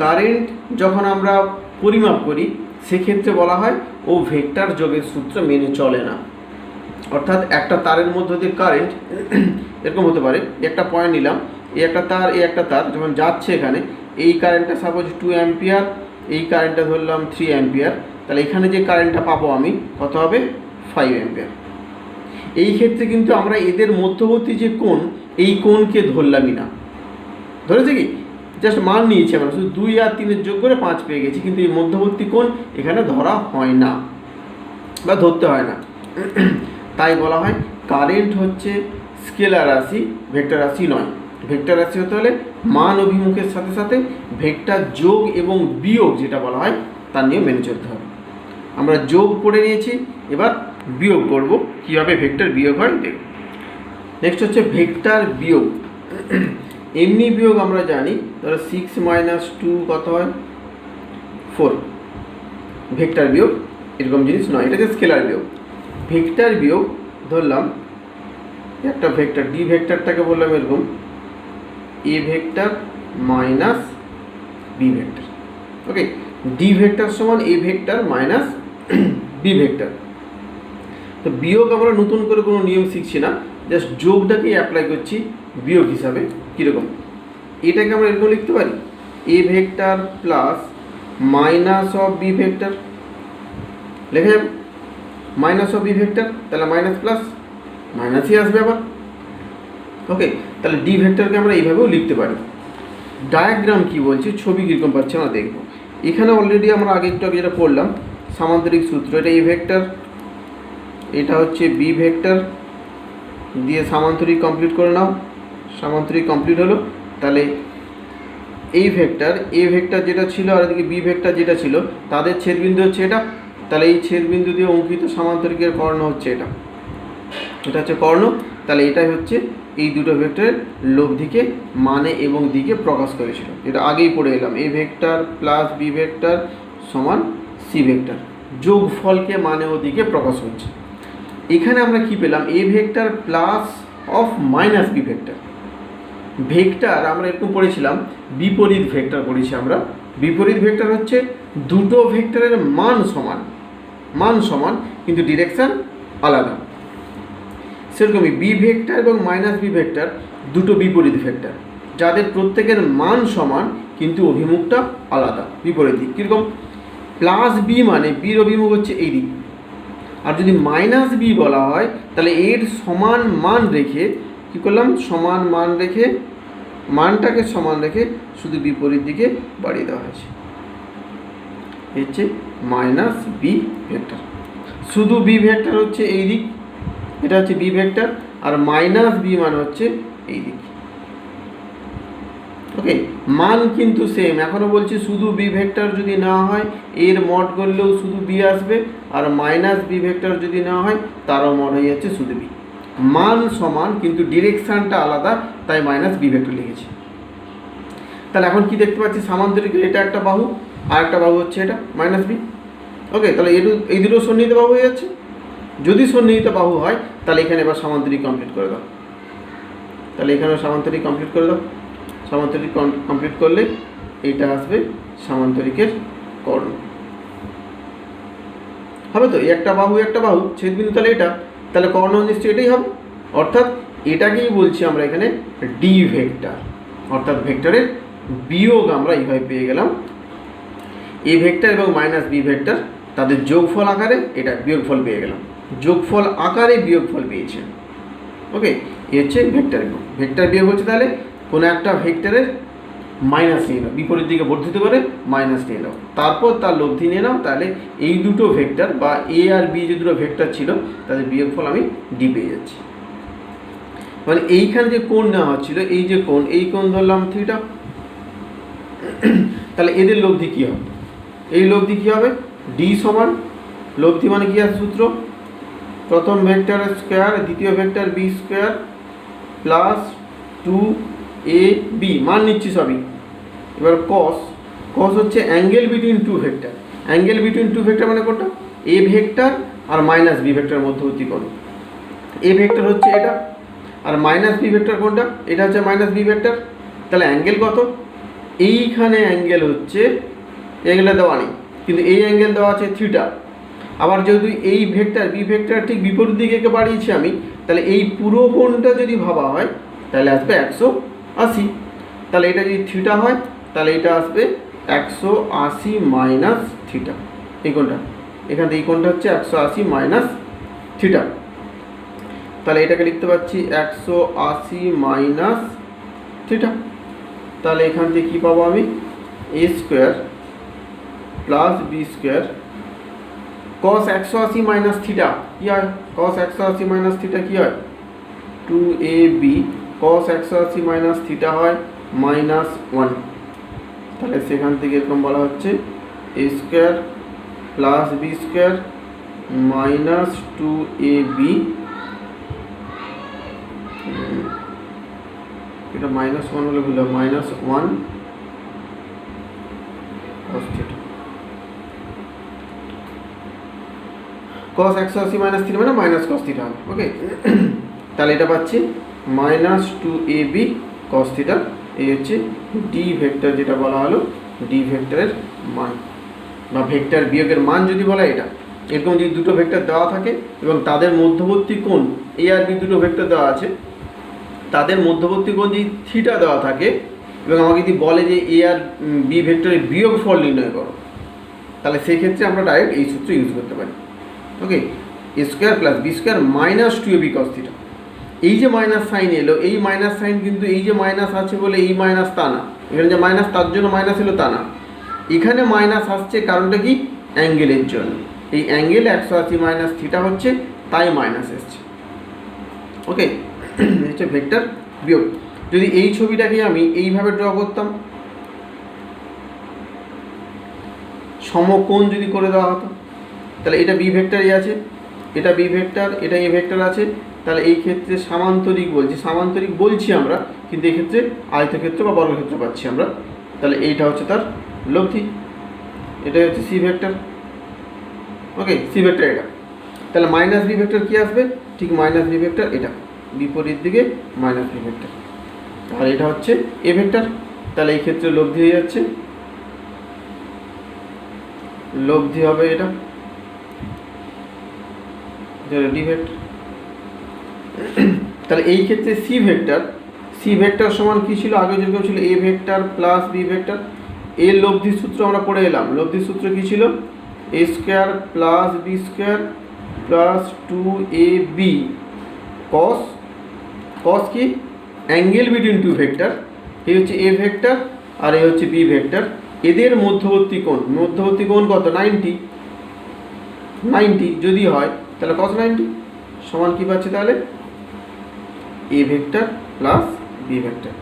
কারেন্ট যখন আমরা পরিমাপ করি সেক্ষেত্রে বলা হয় ও ভেক্টর যোগের সূত্র মেনে চলে না। অর্থাৎ একটা তারের মধ্যে দিয়ে কারেন্ট এরকম হতে পারে, একটা পয়েন্ট নিলাম, এই একটা তার, এই একটা তার যখন যাচ্ছে এখানে, এই কারেন্টটা সাপোজ 2 অ্যাম্পিয়ার, এই কারেন্টটা ধরলাম 3 অ্যাম্পিয়ার, তাহলে এখানে যে কারেন্টটা পাবো আমি কত হবে, 5 অ্যাম্পিয়ার। এই ক্ষেত্রে কিন্তু আমরা এদের মধ্যবর্তী যে কোণ, এই কোণকে ধরলামই না। ধরেছে কি, জাস্ট মান নিয়েছি আমরা, শুধু 2 আর 3 যোগ করে 5 পেয়ে গেছি, কিন্তু এই মধ্যবর্তী কোণ এখানে ধরা হয় না বা ধরতে হয় না। তাই বলা হয় কারেন্ট হচ্ছে স্কেলার রাশি, ভেক্টর রাশি নয়। ভেক্টর রাশি হতে হলে মান অভিমুখের সাথে সাথে ভেক্টর যোগ এবং বিয়োগ যেটা বলা হয় তার নিয়ম মেনে চলতে হবে। আমরা যোগ পড়ে নিয়েছি, এবার বিয়োগ করব, কীভাবে ভেক্টর বিয়োগ হয় দেখব। নেক্সট হচ্ছে ভেক্টর বিয়োগ। এমনি বিয়োগ আমরা জানি, ধরো 6 - 2 কত হয় 4। ভেক্টর বিয়োগ এরকম জিনিস নয়, এটা হচ্ছে স্কেলার বিয়োগ। ভেক্টর বিয়োগ ধরলাম একটা ভেক্টর ডি, ভেক্টরটাকে বললাম এরকম a vector minus b vector. Okay, d vector সমান a vector minus b vector. তো বিয়োগ আমরা নতুন করে কোনো নিয়ম শিখছি না, জাস্ট যোগটাকেই অ্যাপ্লাই করছি বিয়োগ হিসাবে। কীরকম, এটাকে আমরা এরকম লিখতে পারি a vector plus minus of b vector, লেখা যাবে মাইনাস অফ বি ভেক্টর, তাহলে মাইনাস প্লাস মাইনাসই আসবে আবার। ওকে, তাহলে ডি ভেক্টরকে আমরা এইভাবেও লিখতে পারি। ডায়াগ্রাম কি বলছে, ছবি কীরকম পাচ্ছে আমরা দেখব। এখানে অলরেডি আমরা আগে একটু যেটা পড়লাম সামান্তরিক সূত্র, এটা এ ভেক্টর, এটা হচ্ছে বি ভেক্টর, দিয়ে সামান্তরিক কমপ্লিট করে নাও। সামান্তরিক কমপ্লিট হলো, তাহলে এই ভেক্টর এ ভেক্টর যেটা ছিল আর এদিকে বি ভেক্টর যেটা ছিল তাদের ছেদবিন্দু হচ্ছে এটা। তাহলে এই ছেদবিন্দু দিয়ে অঙ্কিত সামান্তরিকের কর্ণ হচ্ছে এটা, এটা হচ্ছে কর্ণ। তাহলে এটাই হচ্ছে এই দুটো ভেক্টরের লব্ধিকে মানে এবং দিকে প্রকাশ করেছিল, যেটা আগেই পড়ে এলাম। A vector plus B vector সমান সি ভেক্টর, যোগফলকে মানে ও দিকে প্রকাশ হচ্ছে। এখানে আমরা কি পেলাম, a vector plus of minus b vector. Vector আমরা এরকম পড়েছিলাম, বিপরীত ভেক্টর পড়েছি আমরা। বিপরীত ভেক্টর হচ্ছে দুটো ভেক্টরের মান সমান, মান সমান কিন্তু ডিরেকশন আলাদা। সেরকমই বি ভেক্টর এবং মাইনাস বি ভেক্টর দুটো বিপরীত ভেক্টর, যাদের প্রত্যেকের মান সমান কিন্তু অভিমুখটা আলাদা, বিপরীত দিক। কীরকম, প্লাস বি মানে বির অভিমুখ হচ্ছে এই দিক, আর যদি মাইনাস বি বলা হয় তাহলে এর সমান মান রেখে কী করলাম, সমান মান রেখে মানটাকে সমান রেখে শুধু বিপরীত দিকে বাড়িয়ে দেওয়া হয়েছে, হচ্ছে মাইনাস বি ভেক্টর। শুধু বি ভেক্টর হচ্ছে এই দিক, এটা হচ্ছে বি ভেক্টর, আর মাইনাস বি মান হচ্ছে এই দিক। ওকে, মান কিন্তু সেম। এখনও বলছি শুধু বি ভেক্টর যদি না হয় এর মড করলেও শুধু বি আসবে, আর মাইনাস বি ভেক্টর যদি না হয় তারও মড হয়ে যাচ্ছে শুধু বি। মান সমান কিন্তু ডিরেকশানটা আলাদা, তাই মাইনাস বি ভেক্টর লিখেছি। তাহলে এখন কি দেখতে পাচ্ছি, সামান্তরিকের এটা একটা বাহু আর একটা বাহু হচ্ছে এটা মাইনাস বি। ওকে, তাহলে এই দুটো সন্নিহিত বাহু হয়ে যাচ্ছে। যদি সন্নিহিত বাহু হয় তাহলে এখানে এবার সামান্তরিক কমপ্লিট করে দাও, তাহলে এখানেও সামান্তরিক কমপ্লিট করে দাও। সামান্তরিক কমপ্লিট করলে এইটা আসবে সামান্তরিকের কর্ণ হবে। তো এই একটা বাহু একটা বাহু ছেদবিন্দু, তাহলে এটা, তাহলে কর্ণ নিশ্চয়ই এটাই হবে। অর্থাৎ এটাকেই বলছি আমরা এখানে ডি ভেক্টর, অর্থাৎ ভেক্টরের বিয়োগ আমরা এইভাবে পেয়ে গেলাম। এ ভেক্টর এবং মাইনাস বি ভেক্টর তাদের যোগফল আকারে এটা বিয়োগফল পেয়ে গেলাম, যোগফল আকারে বিয়োগফল পেয়েছে। ওকে, এ হচ্ছে ভেক্টর বিয়োগ। ভেক্টর বিয়োগ হচ্ছে তাহলে কোনো একটা ভেক্টরের মাইনাস নিয়ে নাও, বিপরীত দিকে বর্ধিত করে মাইনাস নিয়ে নাও, তারপর তার লব্ধি নিয়ে নাও। তাহলে এই দুটো ভেক্টর বা এ আর বি যে দুটো ভেক্টর ছিল তাদের বিয়োগফল আমি ডি পেয়ে যাচ্ছি। মানে এইখানে যে কোণ নেওয়া হচ্ছিল, এই যে কোণ, এই কোণ ধরলাম থিটা, তাহলে এদের লব্ধি কী হবে, এই লব্ধি কী হবে, ডি সমান লব্ধি মানে কী আছে সূত্র, প্রথম ভেক্টরের স্কোয়ার দ্বিতীয় vector B square plus 2ab, মান নিচ্ছি সবই। এবার কস, কস হচ্ছে angle between two vector. Angle between two vector মানে কোনটা, এ ভেক্টর আর মাইনাস বি ভেক্টর মধ্যবর্তী কোণ। এ ভেক্টর হচ্ছে এটা, আর মাইনাস বি ভেক্টর কোনটা, এটা হচ্ছে মাইনাস বি ভেক্টর। তাহলে অ্যাঙ্গেল কত, এইখানে অ্যাঙ্গেল হচ্ছে, অ্যাঙ্গেলটা দেওয়া নেই কিন্তু এই অ্যাঙ্গেল দেওয়া আছে থিটা। আবার যেহেতু এই ভেক্টর বি ভেক্টর ঠিক বিপরীত দিকে বাড়িয়েছি আমি, তাহলে এই পুরো কোণটা যদি ভাবা হয় তাহলে আসবে 180। তাহলে এটা যদি থিটা হয় তাহলে এটা আসবে 180 মাইনাস থিটা। এই কোণটা, এখান থেকে এই কোণটা হচ্ছে 180 মাইনাস থিটা। তাহলে এটাকে লিখতে পাচ্ছি 180 মাইনাস থিটা। তাহলে এখান থেকে কী পাবো আমি, a square plus b square cos 180 minus theta কী হয়, কস 180 মাইনাস থিটা কী হয়, 2ab cos 180 মাইনাস থিটা হয় -1। তাহলে সেখান থেকে এরকম বলা হচ্ছে a square plus b square minus 2ab, এটা -1 হলে ভুল হবে, -1 cos theta. cos 180 minus theta মানে মাইনাস cos থিটা হবে। ওকে, তাহলে এটা পাচ্ছি -2ab cos থিটা। এই হচ্ছে ডি ভেক্টর, যেটা বলা হলো ডি ভেক্টরের মান বা ভেক্টর বিয়োগের মান যদি বলা এটা। এরকম যদি দুটো ভেক্টর দেওয়া থাকে এবং তাদের মধ্যবর্তী কোণ এ আর বি, দুটো ভেক্টর দেওয়া আছে, তাদের মধ্যবর্তী কোণ যদি থিটা দেওয়া থাকে এবং আমাকে যদি বলে যে এ আর বি ভেক্টরের বিয়োগফল নির্ণয় করো, তাহলে সেই ক্ষেত্রে আমরা ডাইরেক্ট এই সূত্র ইউজ করতে পারি। Okay, a square plus b square minus 2ab cos theta. এই যে মাইনাস সাইন এলো, এই মাইনাস সাইন কিন্তু এই যে মাইনাস আছে বলে এই মাইনাস তা না, এখানে যে মাইনাস তার জন্য মাইনাস এলো তা না, এখানে মাইনাস আসছে কারণটা কি? অ্যাঙ্গেলের জন্য। এই অ্যাঙ্গেল 180 মাইনাস থিটা হচ্ছে, তাই মাইনাস এসছে। ওকে, হচ্ছে ভেক্টর বিয়োগ। যদি এই ছবিটাকে আমি এইভাবে ড্র করতাম, সমকোণ যদি করে দেওয়া হতো, তাহলে এটা বি ভেক্টরই আছে, এটা বি ভেক্টর, এটা এ ভেক্টর আছে, তাহলে এই ক্ষেত্রে সামান্তরিক বলছি আমরা, কিন্তু এই ক্ষেত্রে আয়তক্ষেত্র বা বর্গক্ষেত্র পাচ্ছি আমরা। তাহলে এইটা হচ্ছে তার লব্ধি, এটাই হচ্ছে সি ভেক্টর। ওকে, সি ভেক্টর এটা। তাহলে মাইনাস বি ভেক্টর কী আসবে? ঠিক মাইনাস বি ভেক্টর এটা, বিপরীত দিকে মাইনাস বি ভেক্টর। আর এটা হচ্ছে এ ভেক্টর। তাহলে এই ক্ষেত্রে লব্ধি হয়ে যাচ্ছে, লব্ধি হবে এটা ডি ভেক্টর। তাহলে এই ক্ষেত্রে সি ভেক্টর সমান কী ছিল? আগে যেরকম ছিল a vector plus B vector. এর লব্ধির সূত্র আমরা পড়ে এলাম। লব্ধির সূত্র কী ছিল? A square plus b square plus 2ab cos কি? Angle between two vector. এই হচ্ছে এ ভেক্টর আর এই হচ্ছে বি ভেক্টর। এদের মধ্যবর্তী কোণ কত? 90 যদি হয় তাহলে cos 90 সমান কী পাচ্ছি তাহলে? A vector plus B vector,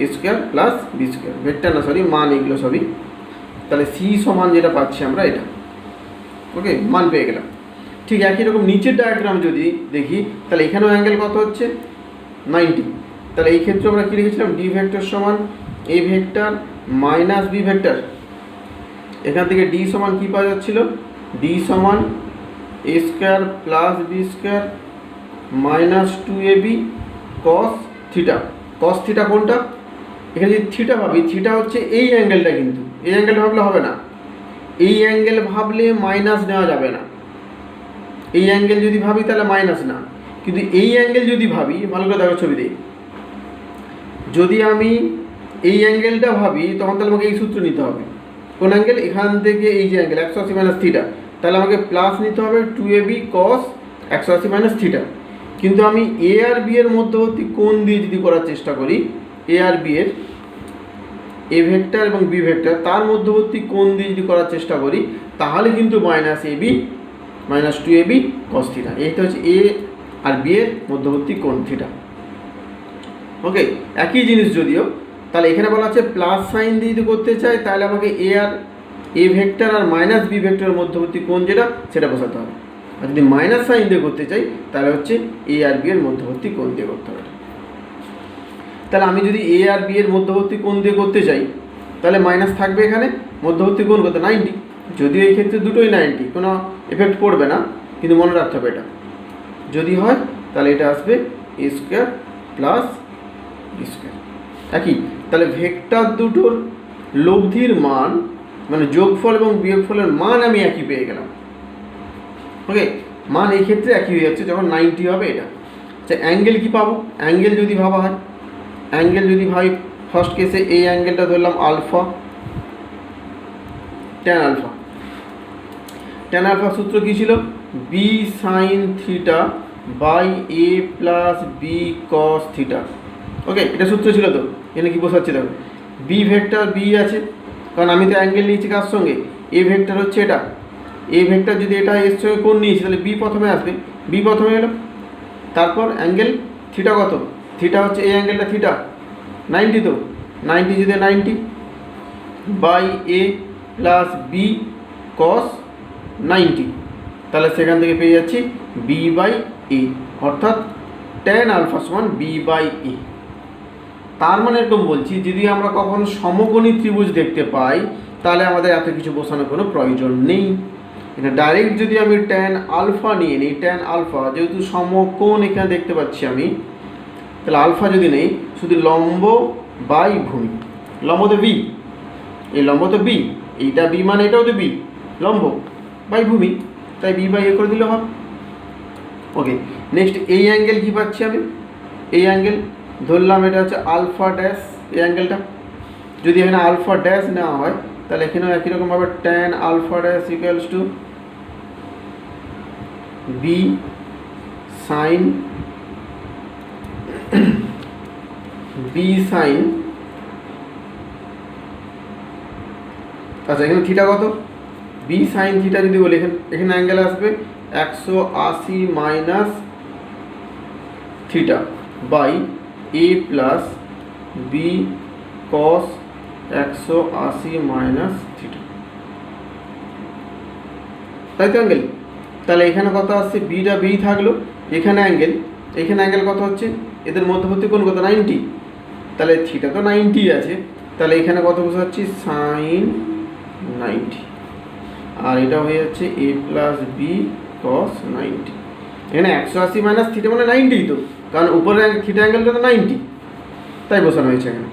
a square plus b square, vector না মান এগুলো সবই। তাহলে সি সমান যেটা পাচ্ছি আমরা এটা। ওকে, মান পেয়ে গেলাম। ঠিক একই রকম নিচের ডায়াগ্রাম যদি দেখি, তাহলে এখানেও অ্যাঙ্গেল কত হচ্ছে? 90। তাহলে এই ক্ষেত্রে আমরা কী লিখেছিলাম? ডি ভেক্টর সমান a vector minus b vector. এখান থেকে ডি সমান কী পাওয়া যাচ্ছিল? ডি সমান a square plus b square minus 2ab cos theta. cos theta কোনটা? এখানে যদি থিটা ভাবি, থিটা হচ্ছে এই অ্যাঙ্গেলটা, কিন্তু এই অ্যাঙ্গেল ভাবলে হবে না। এই অ্যাঙ্গেল ভাবলে মাইনাস নেওয়া যাবে না। এই অ্যাঙ্গেল যদি ভাবি তাহলে মাইনাস না, কিন্তু এই অ্যাঙ্গেল যদি ভাবি, ভালো করে দেখো ছবি দিয়ে, যদি আমি এই অ্যাঙ্গেলটা ভাবি তখন তাহলে আমাকে এই সূত্র নিতে হবে। কোন অ্যাঙ্গেল? এখান থেকে এই যে অ্যাঙ্গেল 180 মাইনাস থিটা, তাহলে আমাকে প্লাস নিতে হবে 2ab cos 180 মাইনাস থিটা। কিন্তু আমি এ আর বি এর মধ্যবর্তী কোণ দিয়ে যদি করার চেষ্টা করি, এ আর বি এর এ ভেক্টর এবং বি ভেক্টর তার মধ্যবর্তী কোণ দিয়ে যদি করার চেষ্টা করি, তাহলে কিন্তু মাইনাস 2ab cos থিটা। এইটা হচ্ছে এ আর বি এর মধ্যবর্তী কোণ থিটা। ওকে, একই জিনিস যদিও। তাহলে এখানে বলা আছে প্লাস সাইন দিয়ে যদি করতে চাই, তাহলে আমাকে এ ভেক্টর আর মাইনাস বি ভেক্টরের মধ্যবর্তী কোণ যেটা, সেটা বসাতে হবে। আর যদি মাইনাস সাইন দিয়ে করতে চাই, তাহলে হচ্ছে এ আর বি এর মধ্যবর্তী কোণ দিয়ে করতে হবে। তাহলে আমি যদি এ আর বি এর মধ্যবর্তী কোণ দিয়ে করতে চাই, তাহলে মাইনাস থাকবে এখানে, মধ্যবর্তী কোণ কত? 90। যদিও এই ক্ষেত্রে দুটোই 90, কোনো এফেক্ট পড়বে না, কিন্তু মনে রাখতে হবে এটা যদি হয় তাহলে এটা আসবে এ স্কোয়ার প্লাস বি স্কোয়ার। একই। তাহলে ভেক্টর দুটোর লব্ধির মান, মানে যোগফল এবং বিয়োগফলের মান আমি একই পেয়ে গেলাম। ওকে, মান এই ক্ষেত্রে একই হয়ে যাচ্ছে যখন 90 হবে এটা। আচ্ছা, অ্যাঙ্গেল কী পাবো? অ্যাঙ্গেল যদি ভাবা হয়, অ্যাঙ্গেল যদি ভাবি, ফার্স্ট কেসে এই অ্যাঙ্গেলটা ধরলাম alpha, tan alpha. Tan alpha সূত্র কী ছিল? B sine theta by a plus b cos theta. Okay, এটা সূত্র ছিল তো। এখানে কি বসাচ্ছি দেখো, বি ভেক্টর বি আছে, কারণ আমি তো অ্যাঙ্গেল নিয়েছি কার সঙ্গে? এ ভেক্টর হচ্ছে এটা। এ ভেক্টর যদি এটা এর সঙ্গে কোণ নিয়েছি, তাহলে বি প্রথমে আসবে, বি প্রথমে এলো, তারপর অ্যাঙ্গেল থিটা কত? থিটা হচ্ছে এই অ্যাঙ্গেলটা থিটা 90, তো 90 যদি 90 by a plus b cos 90, তাহলে সেখান থেকে পেয়ে যাচ্ছি বি বাই এ, অর্থাৎ tan আলফা সমান বি বাই এ। তার মানে এরকম বলছি, যদি আমরা কখনো সমকোণী ত্রিভুজ দেখতে পাই তাহলে আমাদের এত কিছু বসানোর কোনো প্রয়োজন নেই। এটা ডাইরেক্ট যদি আমি tan আলফা নিয়ে নিই, tan আলফা যেহেতু সমকোণ এখানে দেখতে পাচ্ছি আমি, তাহলে আলফা যদি নেই শুধু লম্ব বাই ভূমি, লম্ব তো বি, এই লম্ব তো বি, এইটা বি মানে এটাও তো বি, লম্ব বাই ভূমি, তাই বি বাই এ করে দিলে হবে। ওকে, নেক্সট এই অ্যাঙ্গেল কী পাচ্ছি আমি, এই অ্যাঙ্গেল ধরলাম এটা হচ্ছে আলফা ড্যাশ, এই অ্যাঙ্গেলটা যদি এখানে আলফা ড্যাশ নেওয়া হয় তাহলে এখানেও একই রকমভাবে tan alpha dash equals to b sine আচ্ছা এখানে থিটা কত, বি সাইন থিটা যদি বলি এখানে অ্যাঙ্গেল আসবে 180 minus theta by a plus b cos 180 minus theta, তাই তো অ্যাঙ্গেল। তাহলে এখানে কত আসছে, বিটা বি থাকলো, এখানে অ্যাঙ্গেল কত হচ্ছে, এদের মধ্যবর্তী কোণ কত 90, তাহলে থিটা তো 90 আছে, তাহলে এখানে কত বসাচ্ছি সাইন 90, আর এটা হয়ে যাচ্ছে এ প্লাস বি কস 90। এখানে 180 মাইনাস থিটা মানে 90, তো কারণ উপরে থিটা অ্যাঙ্গেলটা তো 90, তাই বসানো হয়েছে এখানে।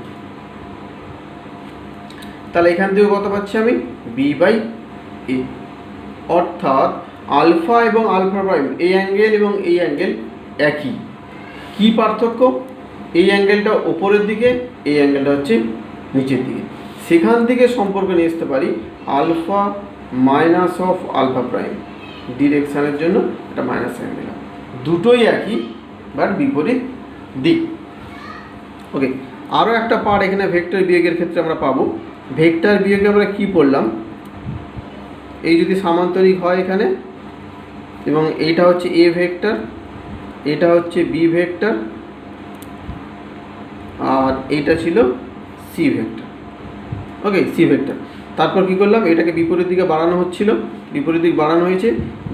তাহলে এখান থেকে কত পাচ্ছি আমি বি বাই এ, অর্থাৎ আলফা এবং আলফা প্রাইম এই অ্যাঙ্গেল এবং এই অ্যাঙ্গেল একই। কি পার্থক্য, এই অ্যাঙ্গেলটা ওপরের দিকে, এই অ্যাঙ্গেলটা হচ্ছে নিচের দিকে, সেখান থেকে সম্পর্ক নিয়ে আসতে পারি alpha minus of alpha prime, ডিরেকশানের জন্য এটা মাইনাস সাইন দিলাম, দুটোই একই বাট বিপরীত দিক। ওকে, আরও একটা পার্ট এখানে ভেক্টর বিয়োগের ক্ষেত্রে আমরা পাবো। ভেক্টর বিয়োগে আমরা কি পড়লাম, এই যদি সামান্তরিক হয় এখানে এবং এইটা হচ্ছে এ ভেক্টর, এটা হচ্ছে বি ভেক্টর, আর এইটা ছিল সি ভেক্টর। ওকে, সি ভেক্টর। তারপর কি করলাম, এটাকে বিপরীত দিকে বাড়ানো হচ্ছিল, বিপরীত দিক বাড়ানো হয়েছে,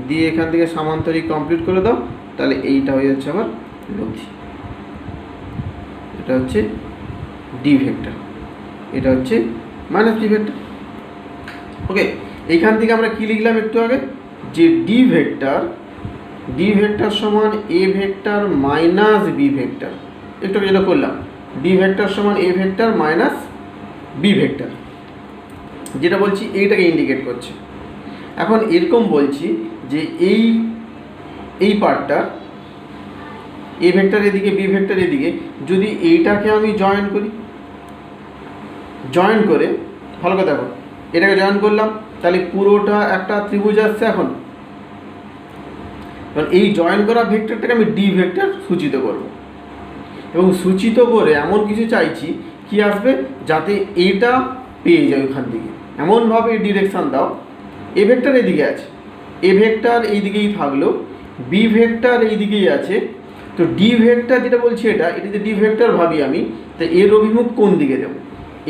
দিয়ে এখান থেকে সামান্তরিক কমপ্লিট করে দাও, তাহলে এইটা হয়ে যাচ্ছে আবার লব্ধি, এটা হচ্ছে ডি ভেক্টর, এটা হচ্ছে মাইনাস ডি ভেক্টর। ওকে, এইখান থেকে আমরা কি লিখলাম একটু আগে, যে ডি ভেক্টর সমান a vector minus b vector, একটু আগে যেটা করলাম, ডি ভেক্টর সমান a vector minus b vector, যেটা বলছি এইটাকে ইন্ডিকেট করছে। এখন এরকম বলছি যে এই পার্টটা এ ভেক্টর এদিকে বি ভেক্টর এদিকে, যদি এইটাকে আমি জয়েন করে ভালো করে দেখো, এটাকে জয়েন করলাম তাহলে পুরোটা একটা ত্রিভুজ আসছে। এখন এই জয়েন করা ভেক্টরটাকে আমি ডি ভেক্টর সূচিত করব, এবং সূচিত করে এমন কিছু চাইছি কি আসবে, যাতে এইটা পেয়ে যায় ওখান থেকে, এমনভাবে ডিরেকশান দাও। এ ভেক্টর এদিকে আছে, এ ভেক্টর এই দিকেই থাকলো, বি ভেক্টর এই দিকেই আছে, তো ডি ভেক্টর যেটা বলছি এটা যে ডি ভেক্টর ভাবি আমি, তো এর অভিমুখ কোন দিকে দেবো,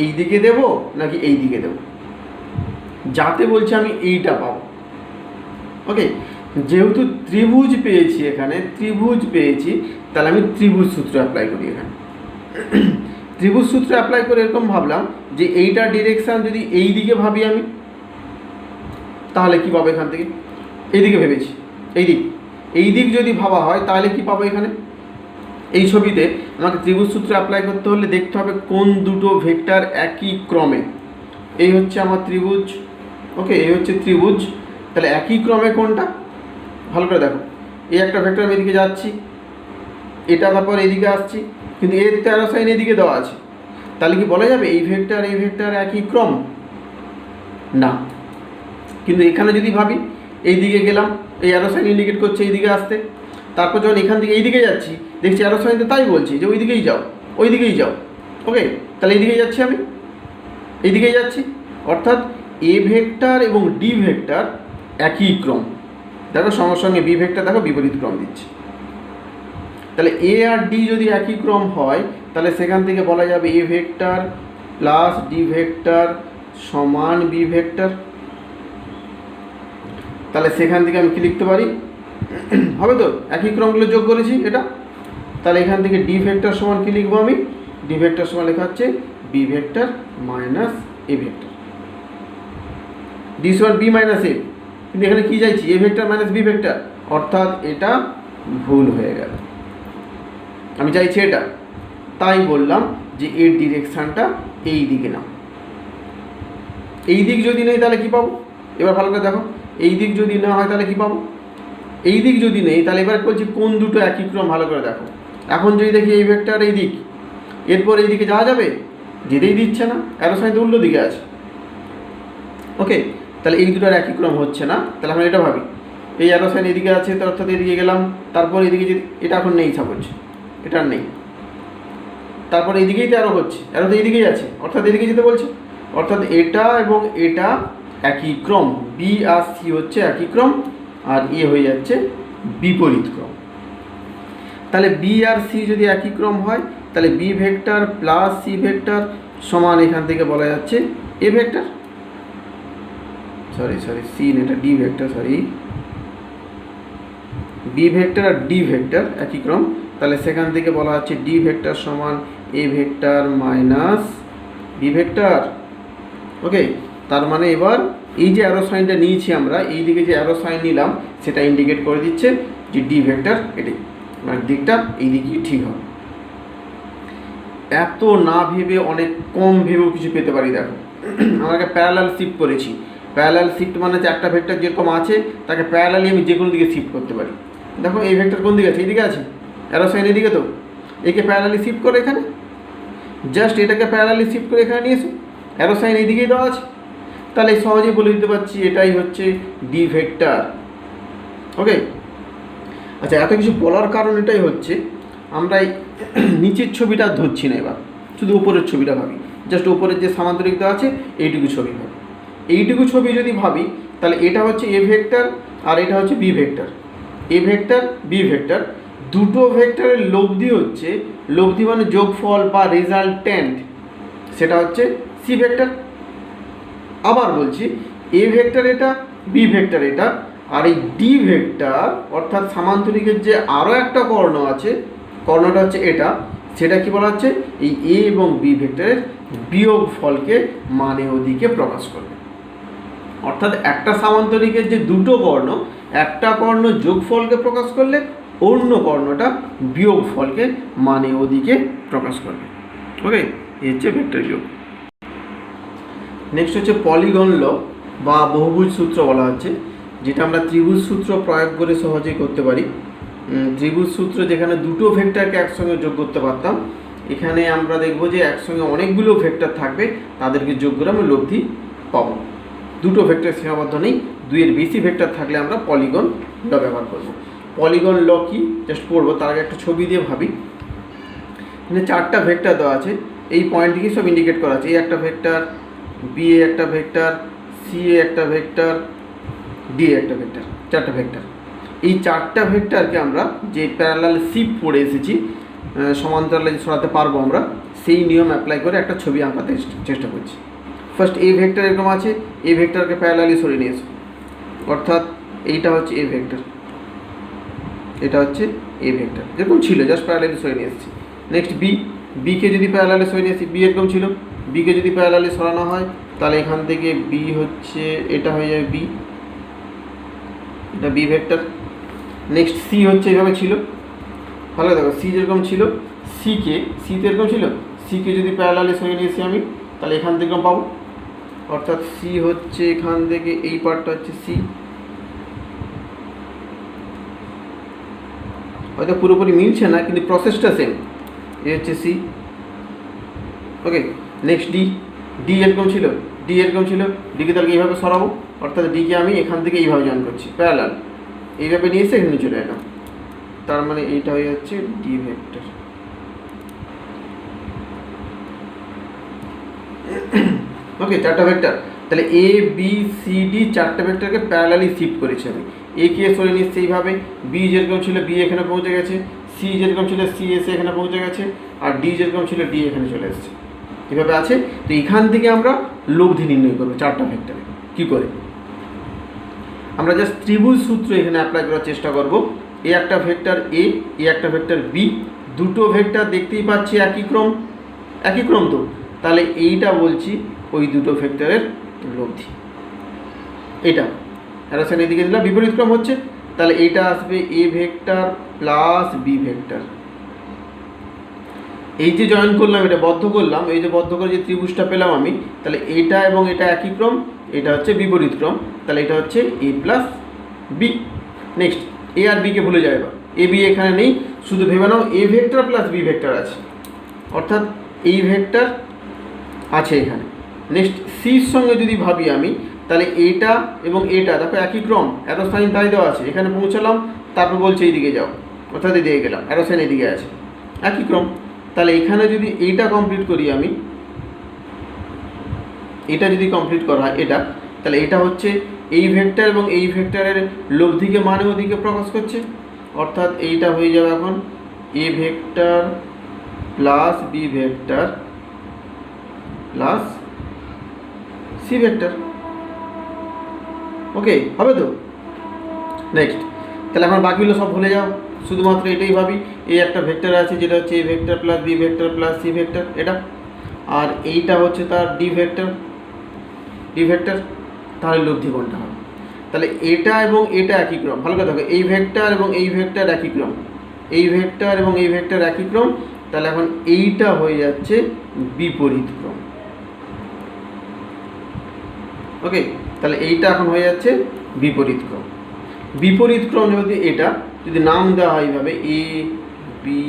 এই দিকে দেবো নাকি এই দিকে দেবো, যাতে বলছি আমি এইটা পাবো। ওকে, যেহেতু ত্রিভুজ পেয়েছি, এখানে ত্রিভুজ পেয়েছি, তাহলে আমি ত্রিভুজ সূত্র অ্যাপ্লাই করি। এখানে ত্রিভুজ সূত্র অ্যাপ্লাই করে এরকম ভাবলাম যে এইটা ডিরেকশান যদি এই দিকে ভাবি আমি, তাহলে কি পাবো, এখান থেকে এইদিকে ভেবেছি, এই দিক যদি ভাবা হয় তাহলে কি পাবো, এখানে এই ছবিতে আমাকে ত্রিভুজ সূত্র অ্যাপ্লাই করতে হলে দেখতে হবে কোন দুটো ভেক্টর একই ক্রমে। এই হচ্ছে আমার ত্রিভুজ, ওকে, এই হচ্ছে ত্রিভুজ, তাহলে একই ক্রমে কোনটা, ভালো করে দেখো, এই একটা ভেক্টর আমি এদিকে যাচ্ছি, এটা তারপর এদিকে আসছি, কিন্তু এর 13 সাইন এদিকে দেওয়া আছে, তাহলে কি বলা যাবে এই ভেক্টর একই ক্রম? না। কিন্তু এখানে যদি ভাবি, এই দিকে গেলাম, এই অ্যারো সাইন ইন্ডিকেট করছে এই দিকে আসতে, তারপর যখন এখান থেকে এই দিকে যাচ্ছি দেখছি অ্যারো সাইনতে তাই বলছি যে ওই দিকেই যাও, ওকে, তাহলে এইদিকেই যাচ্ছি আমি, এইদিকেই যাচ্ছি, অর্থাৎ এ ভেক্টর এবং ডি ভেক্টর একই ক্রম। দেখো সঙ্গে সঙ্গে বি ভেক্টর দেখো বিপরীত ক্রম দিচ্ছে। তাহলে এ আর ডি যদি একই ক্রম হয় তাহলে সেখান থেকে বলা যাবে এ ভেক্টর প্লাস ডি ভেক্টর সমান বি ভেক্টর। তাহলে সেখান থেকে আমি কি লিখতে পারি, হবে তো, একই ক্রমগুলো যোগ করেছি এটা। তাহলে এখান থেকে ডি ভেক্টর সমান কি লিখবো আমি, ডি ভেক্টর সমান লেখা হচ্ছে b vector minus a vector, d সমান বি মাইনাস এ। কিন্তু এখানে কি চাইছি, a vector minus b vector, অর্থাৎ এটা ভুল হয়ে গেল, আমি চাইছি এটা। তাই বললাম যে এর ডিরেকশানটা এই দিকে নাও। এই দিক যদি নেই তাহলে কি পাবো, এবার ভালো করে দেখো, এই দিক যদি না হয় তাহলে কি পাবো, এই দিক যদি নেই তাহলে এবার বলছি কোন দুটো একই ক্রম, ভালো করে দেখো। এখন যদি দেখি এই ভেক্টর এই দিক, এরপর এই দিকে যাওয়া যাবে, যেতেই দিচ্ছে না, অ্যারো সাইন তো উল্টো দিকে আছে। ওকে, তাহলে এই দুটোর একই ক্রম হচ্ছে না। তাহলে আমরা এটা ভাবি, এই অ্যারো সাইন এদিকে আছে, তো অর্থাৎ এদিকে গেলাম, তারপর এদিকে যদি এটা এখন নেই সাপোজ, এটা নেই, তারপর এইদিকেই তো অ্যারো হচ্ছে, অ্যারো তো এইদিকেই আছে, অর্থাৎ এদিকে যেতে বলছে, অর্থাৎ এটা এবং এটা একই ক্রম, বি আর সি হচ্ছে একই ক্রম, আর এ হয়ে যাচ্ছে বিপরীত ক্রম। তাহলে বি আর সি যদি একই ক্রম হয় তাহলে b vector plus C vector সমান এখান থেকে বলা যাচ্ছে এ ভেক্টর, সরি সি এটা d vector, sorry b vector আর ডি ভেক্টর একই ক্রম। তাহলে সেখান থেকে বলা হচ্ছে ডি ভেক্টর সমান a vector minus b vector. Okay, তার মানে এবার এই যে অ্যারো সাইনটা নিয়েছি আমরা, এই দিকে যে অ্যারো সাইন নিলাম সেটা ইন্ডিকেট করে দিচ্ছে যে ডি ভেক্টর এটাই, মানে দিকটা এই দিকেই ঠিক হবে। এত না ভেবে অনেক কম ভেবেও কিছু পেতে পারি। দেখো আমাকে প্যারালাল শিফট করেছি, প্যারালাল শিফট মানে যে একটা ভেক্টর যেরকম আছে তাকে প্যারালালি আমি যে কোনো দিকে শিফট করতে পারি। দেখো এই ভেক্টর কোন দিকে আছে, এইদিকে আছে, অ্যারো সাইন এদিকে, তো একে প্যারালালি শিফট করে এখানে, জাস্ট এটাকে প্যারালালি শিফট করে এখানে নিয়ে এসো, অ্যারো সাইন এইদিকেই দেওয়া আছে, তাহলে সহজেই বলে দিতে পারছি এটাই হচ্ছে ডি ভেক্টর। ওকে, আচ্ছা, এত কিছু বলার কারণ এটাই হচ্ছে আমরা এই নিচের ছবিটা ধরছি না, এবার শুধু উপরের ছবিটা ভাবি, জাস্ট উপরের যে সামান্তরিক দেওয়া আছে এইটুকু ছবি ভাবি। এইটুকু ছবি যদি ভাবি তাহলে এটা হচ্ছে এ ভেক্টর আর এটা হচ্ছে b vector, a vector b vector, দুটো ভেক্টরের লব্ধি হচ্ছে, লব্ধি মানে যোগফল বা রেজাল্ট্যান্ট, সেটা হচ্ছে সি ভেক্টর। আবার বলছি, এ ভেক্টর এটা, বি ভেক্টর এটা, আর এই ডি ভেক্টর অর্থাৎ সামান্তরিকের যে আরও একটা কর্ণ আছে, কর্ণটা হচ্ছে এটা, সেটা কি বলা হচ্ছে, এই এ এবং বি ভেক্টরের বিয়োগ ফলকে মানে ওদিকে প্রকাশ করবে। অর্থাৎ একটা সামান্তরিকের যে দুটো কর্ণ, একটা কর্ণ যোগফলকে প্রকাশ করলে অন্য কর্ণটা বিয়োগ ফলকে মানে ওদিকে প্রকাশ করবে। ওকে, এই হচ্ছে ভেক্টর যোগ। নেক্সট হচ্ছে পলিগন ল বা বহুভুজ সূত্র বলা হচ্ছে, যেটা আমরা ত্রিভুজ সূত্র প্রয়োগ করে সহজেই করতে পারি। ত্রিভুজ সূত্র যেখানে দুটো ভেক্টরকে একসঙ্গে যোগ করতে পারতাম, এখানে আমরা দেখব যে একসঙ্গে অনেকগুলো ভেক্টর থাকবে, তাদেরকে যোগ করে আমরা লব্ধি পাবো। দুটো ভেক্টর সীমাবদ্ধ নেই, দুইয়ের বেশি ভেক্টর থাকলে আমরা পলিগন ল ব্যবহার করব। পলিগন ল কি জাস্ট পড়বো, তার আগে একটা ছবি দিয়ে ভাবি। এখানে চারটা ভেক্টর দেওয়া আছে, এই পয়েন্টটিকে সব ইন্ডিকেট করা আছে, এই একটা ভেক্টর, বি এ একটা ভেক্টর, সি এ একটা ভেক্টর, ডি এ একটা ভেক্টর, চারটা ভেক্টর। এই চারটা ভেক্টরকে আমরা যে প্যারালাল শিফট পড়ে এসেছি, সমান্তরালে সরাতে পারবো আমরা, সেই নিয়ম অ্যাপ্লাই করে একটা ছবি আঁকাতে চেষ্টা করছি। ফার্স্ট এ ভেক্টর এরকম আছে, এ ভেক্টরকে প্যারালালি সরিয়ে নিয়ে এসো, অর্থাৎ এইটা হচ্ছে এ ভেক্টর, এটা হচ্ছে এ ভেক্টর, যেরকম ছিল জাস্ট প্যারালালি সরিয়ে নিয়ে এসেছি। নেক্সট বি, বিকে যদি প্যারালালি সরিয়ে নিয়ে এসেছি, বি এরকম ছিল, বিকে যদি প্যারালালি সরানো হয় তাহলে এখান থেকে বি হচ্ছে, এটা হয়ে যাবে বি, এটা বি ভেক্টর। নেক্সট সি হচ্ছে এইভাবে ছিল, ভালো দেখো, সি যেরকম ছিল, সি তো এরকম ছিল, সিকে যদি প্যারালালি সরিয়ে নিয়ে এসেছি আমি, তাহলে এখান থেকে পাবো, অর্থাৎ সি হচ্ছে এখান থেকে এই পার্টটা হচ্ছে সি, হয়তো পুরোপুরি মিলছে না কিন্তু প্রসেসটা সেম, এ হচ্ছে সি। ওকে, নেক্সট ডি, ডি এরকম ছিল, ডিকে তাহলে এইভাবে সরাবো, অর্থাৎ ডিকে আমি এখান থেকে এইভাবে জয়েন করছি, প্যারালাল এইভাবে নিয়ে এসে এখানে চলে এলাম, তার মানে এইটা হয়ে যাচ্ছে ডি ভেক্টর। ওকে, চারটা ভেক্টর, তাহলে এ বি সি ডি চারটে ভেক্টরকে প্যারালালি শিফট করেছি আমি, এ কে সরিয়ে নিচ্ছি এইভাবে, বি যেরকম ছিল বি এখানে পৌঁছে গেছে, সি যেরকম ছিল সি এসে এখানে পৌঁছে গেছে, আর ডি যেরকম ছিল ডি এখানে চলে এসেছে, এভাবে আছে। তো এখান থেকে আমরা লব্ধি নির্ণয় করবো চারটা ভেক্টরে। কী করে? আমরা জাস্ট ত্রিভুজ সূত্র এখানে অ্যাপ্লাই করার চেষ্টা করব। এ একটা ভেক্টর এ, এ একটা ভেক্টর বি, দুটো ভেক্টর দেখতেই পাচ্ছি একই ক্রম, একই ক্রম। তো তাহলে এইটা বলছি ওই দুটো ভেক্টরের লব্ধি। এটা অ্যারোসাইন এদিকে দিলাম, বিপরীত ক্রম হচ্ছে, তাহলে এইটা আসবে a vector plus B vector. এই যে জয়েন করলাম, এটা বদ্ধ করলাম, এই যে বদ্ধ করে যে ত্রিভুজটা পেলাম আমি, তাহলে এটা এবং এটা একই ক্রম, এটা হচ্ছে বিপরীত ক্রম, তাহলে এটা হচ্ছে a plus b. Next a আর বিকে ভুলে যাবে, এ বি এখানে নেই, শুধু ভেবে নাও a vector plus B vector আছে, অর্থাৎ এই ভেক্টর আছে এখানে। নেক্সট সির সঙ্গে যদি ভাবি আমি, তাহলে এটা এবং এটা দেখো একই ক্রম, অ্যারো সাইন তাই দেওয়া আছে, এখানে পৌঁছালাম, তারপর বলছে এইদিকে যাও, অর্থাৎ এদিকে গেলাম, অ্যারো সাইন এদিকে আছে, একই ক্রম। তাহলে এখানে যদি এইটা কমপ্লিট করি আমি, এটা যদি কমপ্লিট করা হয় এটা, তাহলে এটা হচ্ছে এই ভেক্টর এবং এই ভেক্টরের লব্ধিকে মানে ওদিকে প্রকাশ করছে, অর্থাৎ এইটা হয়ে যাবে এখন a vector plus B vector plus C vector. Okay, হবে তো? নেক্সট তাহলে এখন বাকিগুলো সব ভুলে যাও, শুধুমাত্র এটাই ভাবি। এই একটা ভেক্টর আছে যেটা হচ্ছে a vector plus B vector plus C vector, এটা, আর এইটা হচ্ছে তার ডি ভেক্টর, ডি ভেক্টর, তাহলে লব্ধি কোনটা হবে? তাহলে এটা এবং এটা একই ক্রম, ভালো কথা দেখো, এই ভেক্টর এবং এই ভেক্টর একই ক্রম, এই ভেক্টর এবং এই ভেক্টর একই ক্রম, তাহলে এখন এইটা হয়ে যাচ্ছে বিপরীত ক্রম। ওকে, তাহলে এইটা এখন হয়ে যাচ্ছে বিপরীত ক্রম। বিপরীত ক্রম যদি এটা যদি নাম দেওয়া হয় এইভাবে এ বি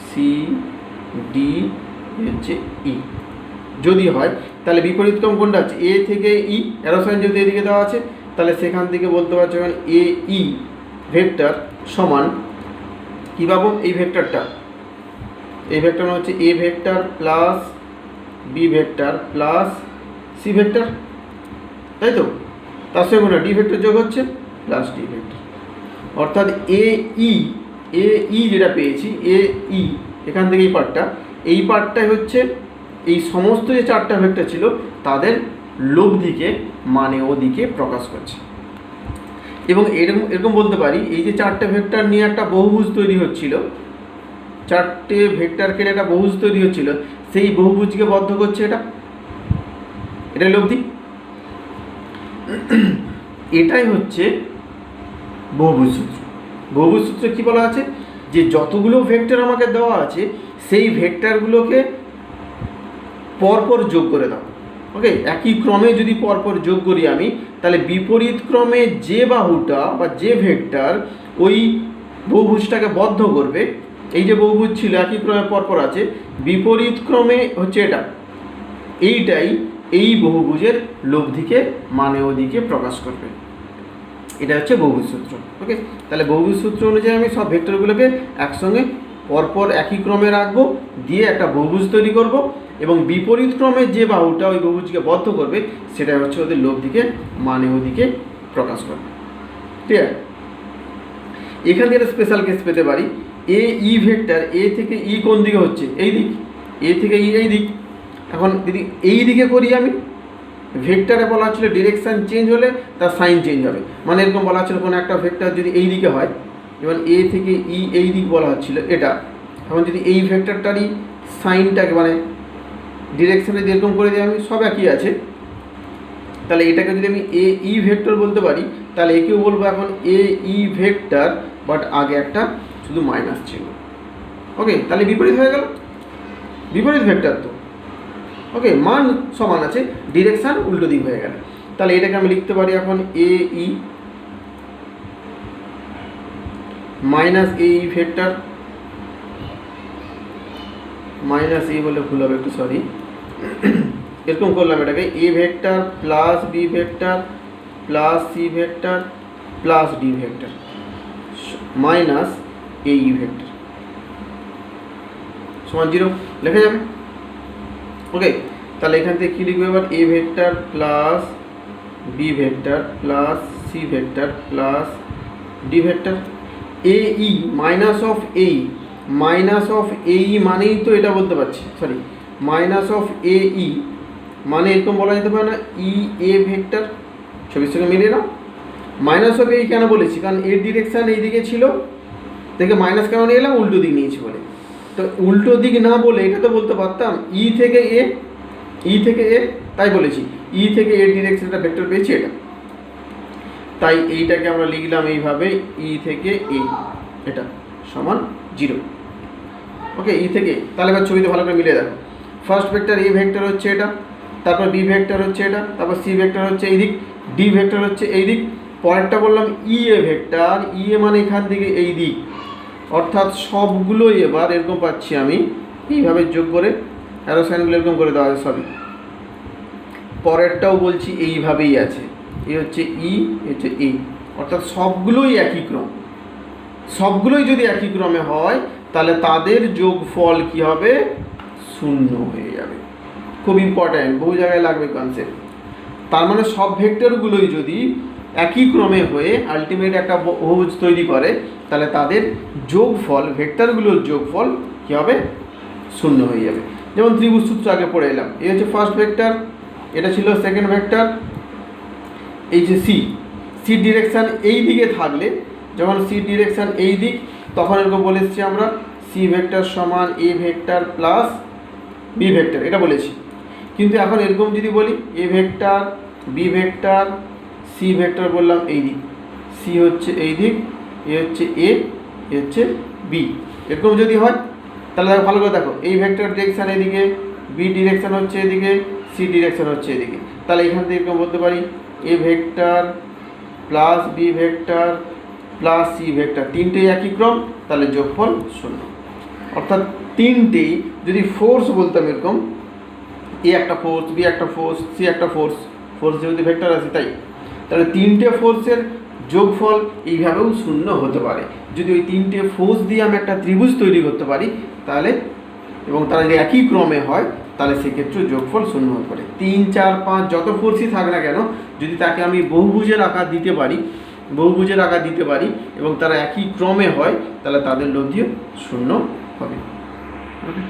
সি ডি হচ্ছে ই যদি হয়, তাহলে বিপরীত ক্রম কোনটা আছে? এ থেকে ই, অ্যারো সাইন যদি এদিকে দেওয়া আছে, তাহলে সেখান থেকে বলতে পারছো এখন এ ই ভেক্টর সমান কী পাবো? এই ভেক্টরটা, এই ভেক্টর হচ্ছে a vector plus B vector plus C vector, তাই তো? তার সঙ্গে কোনো ডি ভেক্টর যোগ হচ্ছে প্লাস ডি ভেক্টর, অর্থাৎ এ ই যেটা পেয়েছি, এ ই এখান থেকে এই পার্টটাই হচ্ছে এই সমস্ত যে চারটা ভেক্টর ছিল তাদের লব্ধিকে মানে ওদিকে প্রকাশ করছে। এবং এরকম বলতে পারি, এই যে চারটে ভেক্টর নিয়ে একটা বহুভুজ তৈরি হচ্ছিল, চারটে ভেক্টরকে একটা বহুভুজ তৈরি হচ্ছিল, সেই বহুভুজকে বদ্ধ করছে এটাই লব্ধি। এটাই হচ্ছে বহুভুজ সূত্র। বহুভুজ সূত্রে কী বলা আছে? যে যতগুলো ভেক্টর আমাকে দেওয়া আছে সেই ভেক্টরগুলোকে পরপর যোগ করে দাও। ওকে, একই ক্রমে যদি পরপর যোগ করি আমি, তাহলে বিপরীত ক্রমে যে বাহুটা বা যে ভেক্টর ওই বহুভুজটাকে বদ্ধ করবে, এই যে বহুভুজ ছিল একই ক্রমে পরপর আছে, বিপরীত ক্রমে হচ্ছে এইটাই এই বহুভুজের লব্ধিকে মানে ওদিকে প্রকাশ করবে। এটা হচ্ছে বহুভুজ সূত্র। ওকে, তাহলে বহুভুজ সূত্র অনুযায়ী আমি সব ভেক্টরগুলোকে একসঙ্গে পরপর একই ক্রমে রাখবো, দিয়ে একটা বহুভুজ তৈরি করব, এবং বিপরীত ক্রমে যে বাহুটা ওই বহুভুজকে বদ্ধ করবে সেটা হচ্ছে ওদের লব্ধিকে মানে ওদিকে প্রকাশ করবে। ঠিক আছে, এখান থেকে একটা স্পেশাল কেস পেতে পারি। এ ই ভেক্টর, এ থেকে ই কোন দিকে হচ্ছে? এই দিক, এ থেকে ই এই দিক। এখন যদি এই দিকে করি আমি, ভেক্টরে বলা হচ্ছিল ডিরেকশান চেঞ্জ হলে তার সাইন চেঞ্জ হবে, মানে এরকম বলা হচ্ছিল কোনো একটা ভেক্টর যদি এই দিকে হয়, যেমন এ থেকে ই এই দিক বলা হচ্ছিল এটা, এখন যদি এই ভেক্টরটারই সাইনটাকে মানে ডিরেকশানে যেরকম করে দিই আমি, সব একই আছে, তাহলে এটাকে যদি আমি এ ই ভেক্টর বলতে পারি, তাহলে একেও বলবো এখন এ ই ভেক্টর, বাট আগে একটা শুধু মাইনাস ছিল। ওকে, তাহলে বিপরীত হয়ে গেল, বিপরীত ভেক্টর তো। ওকে, মান সমান আছে, ডিরেকশান উল্টো দিক হয়ে গেল। তাহলে এটাকে আমি লিখতে পারি এখন a E minus a e vector, minus a বলে ভুল হবে একটু, সরি, এরকম করলাম এটাকে a vector plus B vector plus C vector plus D vector minus a e vector সমান 0 লেখা যাবে। ওকে, তাহলে এখান থেকে কী লিখবো এবার? A vector plus B vector plus C vector plus D vector A E minus of A E মানেই তো এটা বলতে পারছি, sorry minus of A E মানে এরকম বলা যেতে পারে না ই এ ভেক্টর, ছবির সঙ্গে মিলিয়ে নাও। মাইনাস অফ এ কেন বলেছি, কারণ এর ডিরেকশান এই দিকে ছিল, দেখে মাইনাস কেন নিয়ে এলাম, উল্টো দিক নিয়েছি বলে। তো উল্টো দিক না বলে এটা তো বলতে পারতাম ই থেকে এ, তাই বলেছি ই থেকে এর ডিরেকশনটা ভেক্টর পেয়েছি এটা, তাই এইটাকে আমরা লিখলাম এইভাবে ই থেকে এ এটা সমান 0। ওকে, ই থেকে, তাহলে এবার ছবিতে ভালো করে মিলে দেখো, ফার্স্ট ভেক্টর এ ভেক্টর হচ্ছে এটা, তারপর বি ভেক্টর হচ্ছে এটা, তারপর সি ভেক্টর হচ্ছে এই দিক, ডি ভেক্টর হচ্ছে এই দিক, পরেরটা বললাম ই এ ভেক্টর, ই এ মানে এখান থেকে এই দিক, অর্থাৎ সবগুলোই এবার এরকম পাচ্ছি আমি এইভাবে যোগ করে অ্যারো সাইনগুলো এরকম করে দেওয়া আছে সবই। পরেরটাও বলছি এইভাবেই আছে, এ হচ্ছে ই, হচ্ছে এ, অর্থাৎ সবগুলোই একই ক্রম। সবগুলোই যদি একই ক্রমে হয় তাহলে তাদের যোগফল কি হবে, 0 হয়ে যাবে। খুব ইম্পর্ট্যান্ট, বহু জায়গায় লাগবে কনসেপ্ট। তার মানে সব ভেক্টরগুলোই যদি একই ক্রমে হয়ে আলটিমেট একটা বহুভুজ তৈরি করে তাহলে তাদের যোগফল, ভেক্টরগুলোর যোগফল কী হবে, 0 হয়ে যাবে। যেমন ত্রিভুজ সূত্র আগে পড়ে এলাম, এই হচ্ছে ফার্স্ট ভেক্টর, এটা ছিল সেকেন্ড ভেক্টর, এই যে সি ডিরেকশান এই দিকে থাকলে, যখন সি ডিরেকশান এই দিক তখন এরকম বলে এসেছি আমরা সি ভেক্টর সমান a vector plus B vector, এটা বলেছি। কিন্তু এখন এরকম যদি বলি a vector b vector c vector বললাম এই দিক, সি হচ্ছে এই দিক, এ হচ্ছে এ হচ্ছে বি, এরকম যদি হয় তাহলে দেখো ভালো করে দেখো, এই ভেক্টর ডিরেকশান এদিকে, বি ডিরেকশান হচ্ছে এদিকে, সি ডিরেকশান হচ্ছে এদিকে, তাহলে এখান থেকে এরকম বলতে পারি a vector plus B vector plus C vector, তিনটেই একই ক্রম, তাহলে যোগফল 0। অর্থাৎ তিনটেই যদি ফোর্স বলতাম এরকম, এ একটা ফোর্স, বি একটা ফোর্স, সি একটা ফোর্স, ফোর্স যেহেতু ভেক্টর আছে তাই, তাহলে তিনটে ফোর্সের যোগফল এইভাবেও 0 হতে পারে। যদি ওই তিনটে ফোর্স দিয়ে আমি একটা ত্রিভুজ তৈরি করতে পারি তাহলে, এবং তারা যদি একই ক্রমে হয় তাহলে সেক্ষেত্রে যোগফল 0 হতে পারে। 3, 4, 5 যত ফোর্সই থাক না কেন, যদি তাকে আমি বহুভুজের আকার দিতে পারি এবং তারা একই ক্রমে হয় তাহলে তাদের লব্ধিও 0 হবে। ওকে।